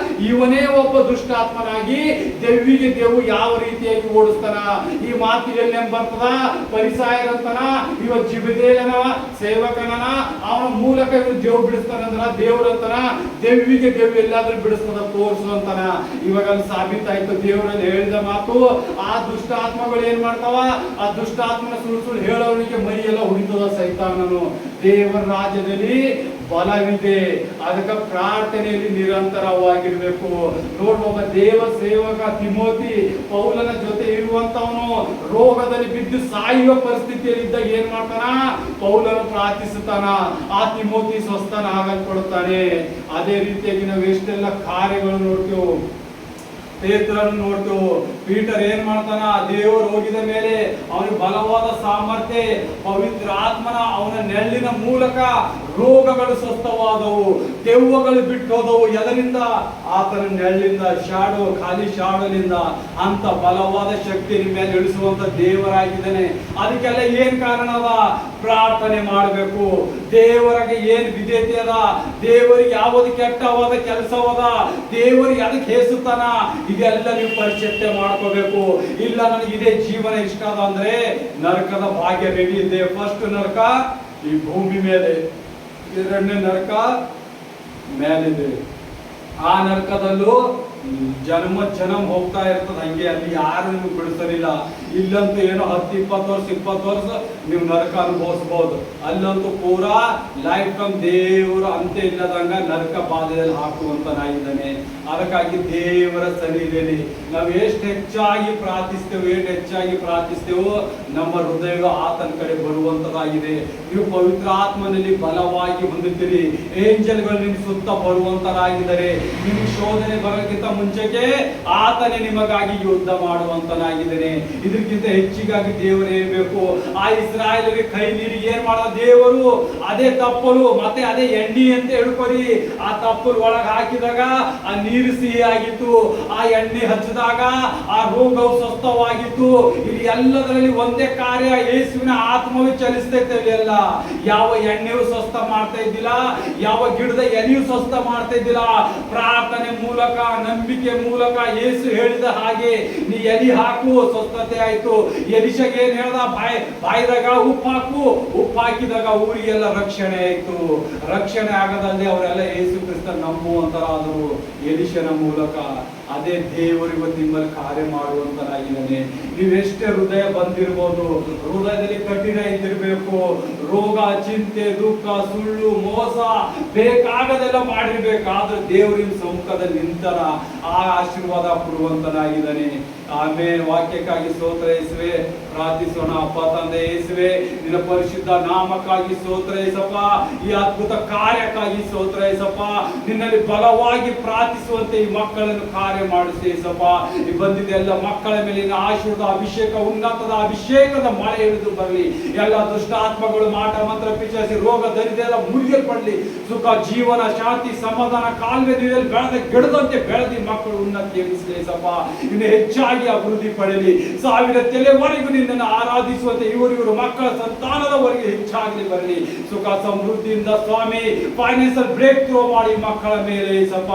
ಇವನೇ ಒಬ್ಬ ದುಷ್ಟಾತ್ಮನಾಗಿ ದೆವ್ವಿಗೆ ದೇವು ಯಾವ ರೀತಿಯಾಗಿ ಓಡಿಸ್ತಾನ. ಈ ಮಾತಿನಲ್ಲಿ ಬರ್ತದ, ಪರಿಸಾಯರಂತನ ಇವ ಜಿಬದೇಲನ ಸೇವಕನನ ಅವನ ಮೂಲಕ ಇವ್ ದೇವ್ ಬಿಡಿಸ್ತಾನಂದ್ರ ದೇವ್ರಂತನ ದೆವ್ವಿಗೆ ದೇವ್ ಎಲ್ಲಾದ್ರೂ ಬಿಡಿಸ್ತದ ತೋರಿಸುವಂತನ. ಇವಾಗ ಅಲ್ಲಿ ಸಾಬೀತಾಯ್ತು ದೇವರಲ್ಲಿ ಹೇಳಿದ ಮಾತು. ಆ ದುಷ್ಟಾತ್ಮಗಳು ಏನ್ ಮಾಡ್ತಾವ? ಆ ದುಷ್ಟಾತ್ಮನ ಸುಳ್ಳು ಸುಳ್ಳು ಹೇಳೋನಿಗೆ ಮೈ ಎಲ್ಲ ಹುಡಿತದ ಸೈತಾನನು. ದೇವರ ರಾಜ್ಯದಲ್ಲಿ ಬಲವಿದೆ. ಅದಕ್ಕೆ ಪ್ರಾರ್ಥನೆಯಲ್ಲಿ ನಿರಂತರವಾಗಿರ್ಬೇಕು. ನೋಡ್, ಒಬ್ಬ ದೇವ ಸೇವಕ ತಿಮೋತಿ ಪೌಲನ ಜೊತೆ ಇರುವಂತವನು ರೋಗದಲ್ಲಿ ಬಿದ್ದು ಸಾಯುವ ಪರಿಸ್ಥಿತಿಯಲ್ಲಿ ಇದ್ದಾಗ ಏನ್ ಮಾಡ್ತಾನ? ಪೌಲನ ಪ್ರಾರ್ಥಿಸುತ್ತಾನ. ಆ ತಿಮೋತಿ ಸ್ವಸ್ಥನ ಆಗಲ್ಪಡುತ್ತಾನೆ. ಅದೇ ರೀತಿಯಾಗಿ ನಾವು ಎಷ್ಟೆಲ್ಲ ಕಾರ್ಯಗಳು ನೋಡ್ತೇವೆ. ಪೇತ್ರನ್ನು ನೋಡ್ತೇವೆ. ಪೀಟರ್ ಏನ್ ಮಾಡ್ತಾನ? ದೇವರು ಹೋಗಿದ ಮೇಲೆ ಅವನಿಗೆ ಬಲವಾದ ಸಾಮರ್ಥ್ಯ, ಪವಿತ್ರ ಆತ್ಮನ ಅವನ ನೆರಳಿನ ಮೂಲಕ ರೋಗಗಳು ಸ್ವಸ್ಥವಾದವು, ದೆವ್ವಗಳು ಬಿಟ್ಟು ಹೋದವು. ಎದರಿಂದ? ಆತನ ನೆರಳಿಂದ, ಖಾಲಿ ಶಾಡೋಲಿಂದ. ಅಂತ ಬಲವಾದ ಶಕ್ತಿ ನಿಮ್ಮ ಮೇಲೆ ಇಳಿಸುವಂತ ದೇವರಾಗಿದ್ದಾನೆ. ಅದಕ್ಕೆಲ್ಲ ಏನ್ ಕಾರಣ ಅದ? ಪ್ರಾರ್ಥನೆ ಮಾಡಬೇಕು. ದೇವರಿಗೆ ಏನ್ ವಿಧೇಯತೆ ಅದ, ದೇವರಿಗೆ ಯಾವುದು ಕೆಟ್ಟವಾದ ಕೆಲಸವಾದ, ದೇವರಿಗೆ ಅದಕ್ಕೆ ಹೇಸುತ್ತಾನ, ಇದೆಲ್ಲ ನೀವು ಪರಿಚಯ ಮಾಡ್ಕೋಬೇಕು. ಇಲ್ಲ ನನಗೆ ಇದೇ ಜೀವನ ಇಷ್ಟ ಅದ ಅಂದ್ರೆ ನರಕದ ಭಾಗ್ಯ ರೆಡಿ ಇದೆ. ಫಸ್ಟ್ ನರಕ ಈ ಭೂಮಿ ಮೇಲೆ, ಎರಡನೇ ನರಕ ಮೇಲಿದೆ. ಆ ನರಕದಲ್ಲೂ ಜನ್ಮ ಹೋಗ್ತಾ ಇರ್ತದ. ಹಂಗೆ ಅಲ್ಲಿ ಯಾರು ನೀವು ಬಿಡಿಸಲಿಲ್ಲ. ಇಲ್ಲಂತೂ ಏನೋ 10-20 ವರ್ಷ 20 ವರ್ಷ ನೀವು ನರಕ ಅನುಭವಿಸಬಹುದು. ಅಲ್ಲಂತೂ ಪೂರಾ ಲೈಫ್ ಟೈಮ್ ದೇವರು ಅಂತೆ ಇಲ್ಲದಂಗ ನರಕ ಬಾಧೆಯಲ್ಲಿ ಹಾಕುವಂತನಾಗಿದ್ದಾನೆ. ಅದಕ್ಕಾಗಿ ದೇವರ ಸನ್ನಿಧಿಯಲ್ಲಿ ನಾವು ಎಷ್ಟು ಹೆಚ್ಚಾಗಿ ಪ್ರಾರ್ಥಿಸ್ತೇವೋ ನಮ್ಮ ಹೃದಯ ಆತನ ಕಡೆ ಬರುವಂತದಾಗಿದೆ. ನೀವು ಪವಿತ್ರ ಆತ್ಮನಲ್ಲಿ ಬಲವಾಗಿ ಹೊಂದುತ್ತೀರಿ. ಏಂಜಲ್ಗಳು ನಿಮ್ಮ ಸುತ್ತ ಬರುವಂತರಾಗಿದ್ದಾರೆ. ನಿಮ್ಗೆ ಶೋಧನೆ ಬರೋಕ್ಕಿಂತ ಮುಂಚೆಗೆ ಆತನೇ ನಿಮಗಾಗಿ ಯುದ್ಧ ಮಾಡುವಂತನಾಗಿದ್ದಾನೆ. ಇದಕ್ಕೆ ನೀರಿಗಿಂತ ಹೆಚ್ಚಿಗಾಗಿ ದೇವರು ಇರಬೇಕು. ಆ ಇಸ್ರಾಯೇಲರಿಗೆ ಕೈ ನೀರಿಗೆ ಏನ್ ಮಾಡ ದೇವರು ಅದೇ ತಪ್ಪಲು ಮತ್ತೆ ಅದೇ ಎಣ್ಣೆ ಅಂತ ಹೇಳ್ಕೊರಿ, ಆ ತಪ್ಪಲು ಒಳಗೆ ಹಾಕಿದಾಗ ಆ ನೀರು ಸಿಹಿ ಆಗಿತ್ತು, ಆ ಎಣ್ಣೆ ಹಚ್ಚಿದಾಗ ಆ ರೋಗವು ಸ್ವಸ್ಥವಾಗಿತ್ತು. ಇಲ್ಲಿ ಎಲ್ಲದರಲ್ಲಿ ಒಂದೇ ಕಾರ್ಯ, ಯೇಸುವಿನ ಆತ್ಮವೇ ಚಲಿಸ್ತೈತೆ. ಅಲ್ಲ ಯಾವ ಎಣ್ಣೆಯು ಸ್ವಸ್ಥ ಮಾಡ್ತಾ ಇದ್ದಿಲ್ಲ, ಯಾವ ಗಿಡದ ಎಲೆಯು ಸ್ವಸ್ಥ ಮಾಡ್ತಾ ಇದ್ದಿಲ್ಲ. ಪ್ರಾರ್ಥನೆ ಮೂಲಕ, ನಂಬಿಕೆ ಮೂಲಕ ಯೇಸು ಹೇಳಿದ ಹಾಗೆ ನೀ ಎಲಿ ಹಾಕು, ಸ್ವಸ್ಥತೆ ಆಯ್ತು. ಎಲಿಶಗೆ ಏನ್ ಹೇಳ್ದ, ಬಾಯಿದಾಗ ಉಪ್ಪು ಹಾಕು, ಉಪ್ಪು ಹಾಕಿದಾಗ ಊರಿಗೆಲ್ಲ ರಕ್ಷಣೆ ಆಯ್ತು. ರಕ್ಷಣೆ ಆಗದಲ್ಲಿ ಅವರೆಲ್ಲ ಯೇಸು ಕ್ರಿಸ್ತ ನಂಬುವಂತರಾದರು ಎಲಿಶನ ಮೂಲಕ. ಅದೇ ದೇವರು ಇವತ್ತು ನಿಮ್ಮಲ್ಲಿ ಕಾರ್ಯ ಮಾಡುವಂತನಾಗಿದ್ದಾನೆ. ನೀವೆಷ್ಟೇ ಹೃದಯ ಬಂದಿರ್ಬೋದು, ಹೃದಯದಲ್ಲಿ ಕಠಿಣ ಇದ್ದಿರ್ಬೇಕು, ರೋಗ, ಚಿಂತೆ, ದುಃಖ, ಸುಳ್ಳು, ಮೋಸ ಬೇಕಾಗದೆಲ್ಲ ಮಾಡಿರ್ಬೇಕಾದ್ರೆ ದೇವರಿನ ಸಮ್ಮುಖದಲ್ಲಿ ನಿಂತರ ಆ ಆಶೀರ್ವಾದ ಕೊಡುವಂತನಾಗಿದ್ದಾನೆ. ಆಮೇಲೆ ವಾಕ್ಯಕ್ಕಾಗಿ ಸ್ತೋತ್ರ ಯೇಸುವೆ, ಪ್ರಾರ್ಥಿಸೋಣ. ಅಪ್ಪ ತಂದೆ ಯೇಸುವೆ, ನಿನ್ನ ಪರಿಶುದ್ಧ ನಾಮಕ್ಕಾಗಿ ಸ್ತೋತ್ರ ಯೇಸಪ್ಪ, ಈ ಅದ್ಭುತ ಕಾರ್ಯಕ್ಕಾಗಿ ಸ್ತೋತ್ರ ಯೇಸಪ್ಪ. ನಿನ್ನಲ್ಲಿ ಬಲವಾಗಿ ಪ್ರಾರ್ಥಿಸುವಂತೆ ಈ ಮಕ್ಕಳನ್ನು ಕಾರ್ಯ ಮಾಡಿಸಿ ಯೇಸಪ್ಪ. ಈ ಬಂದಿದ್ದ ಎಲ್ಲ ಮಕ್ಕಳ ಮೇಲಿನ ಆಶೀರ್ವಾದ, ಅಭಿಷೇಕ, ಉನ್ನತದ ಅಭಿಷೇಕದ ಮಳೆ ಇಳಿದು ಬರಲಿ. ಎಲ್ಲ ದುಷ್ಟಾತ್ಮಗಳು, ಮಾಟ ಮಂತ್ರ, ಪಿಶಾಚಿ, ರೋಗ, ದರಿದ್ರ ಎಲ್ಲ ಮುರಿಯಲ್ಪಡಲಿ. ಸುಖ, ಜೀವನ, ಶಾಂತಿ, ಸಮಾಧಾನ, ಕಾಲುವೆ ನೀರಲ್ಲಿ ಬೆಳೆದ ಗಿಡದಂತೆ ಬೆಳೆದಿ ಮಕ್ಕಳು ಉನ್ನತಿ ಎನಿಸಲಿ ಯೇಸಪ್ಪ. ಇನ್ನು ಹೆಚ್ಚಾಗಿ ಅಭಿವೃದ್ಧಿ ಪಡೆಯಲಿ. 1000 ತಲೆವರೆಗೂ ನಿನ್ನನ್ನು ಆರಾಧಿಸುವಂತೆ ಇವರು ಮಕ್ಕಳ ಸಂತಾನದವರೆಗೆ ಹೆಚ್ಚಾಗಲಿ ಬರಲಿ. ಸುಖ ಸಮೃದ್ಧಿಯಿಂದ ಸ್ವಾಮಿ ಫೈನಾನ್ಸಿಯಲ್ ಬ್ರೇಕ್ ಥ್ರೂ ಮಾಡಿ ಮಕ್ಕಳ ಮೇಲೆ ಯೇಸಪ್ಪ.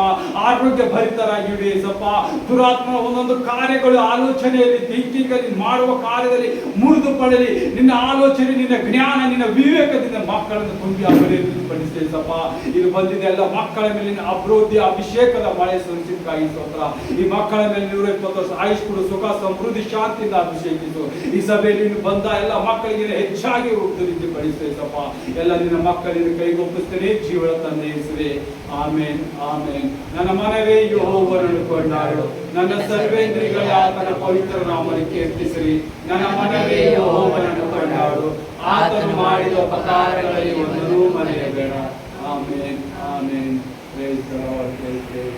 ಆರೋಗ್ಯ ಭರಿತರಾಗಿಡಿ ಯೇಸಪ್ಪ. ದುರಾತ್ಮನ ಒಂದೊಂದು ಕಾರ್ಯಗಳು ಆಲೋಚನೆಯಲ್ಲಿ, ಥಿಂಕಿಂಗ್ ಅಲ್ಲಿ ಮಾಡುವ ಕಾರ್ಯದಲ್ಲಿ ಮುರಿದು ಪಡೆಯಲಿ. ನಿನ್ನ ಆಲೋಚನೆ, ನಿನ್ನ ಜ್ಞಾನ, ನಿನ್ನ ವಿವೇಕದಿಂದ ಮಕ್ಕಳನ್ನು ತುಂಬಿ ಅಭಿವೃದ್ಧಿಪಡಿಸಿ ಯೇಸಪ್ಪ. ಇದು ಬಂದಿದೆ ಎಲ್ಲ ಮಕ್ಕಳ ಮೇಲಿನ ಅಭಿವೃದ್ಧಿ, ಅಭಿಷೇಕದ ಮಳೆ ಸುರಿಸಿದ್ದಕ್ಕಾಗಿ ಸ್ತೋತ್ರ. ಈ ಮಕ್ಕಳ ಮೇಲೆ 120 ವರ್ಷ ಆಯುಷ್ ಕೊಡು, ಸುಖ ಸಮೃದ್ಧಿ ಶಾಂತಿಯಿಂದ ಅಭಿಷೇಕಿಸು. ಈ ಸಭೆಯಲ್ಲಿ ಬಂದ ಎಲ್ಲ ಮಕ್ಕಳಿಗೆ ಹೆಚ್ಚಾಗಿ ಉಪಯುಕ್ತಿ ಪಡಿಸಪ್ಪ. ಎಲ್ಲ ನಿನ್ನ ಮಕ್ಕಳಿನ ಕೈಗೊಪ್ಪಿಸ್ತೇನೆ, ಜೀವನ ತಂದೆ ಯೇಸುವೆ. ಆಮೇನ್, ಆಮೇನ್. ನನ್ನ ಮನವೇ ಯೆಹೋವನನ್ನು ಕೊಂಡಾಡು, ನನ್ನ ಸರ್ವೇಂದ್ರಿಗಳ ಆತನ ಪವಿತ್ರ ನಾಮವನ್ನು ಕೀರ್ತಿಸಿರಿ. ನನ್ನ ಮನವೇ ಯೆಹೋವನನ್ನು ಕೊಂಡಾಡು, ಆತನು ಮಾಡಿದ ಉಪಕಾರಗಳಲ್ಲಿ ಒಂದೂ ಮರೆಯಬೇಡ. Amen, amen. Praise the lord.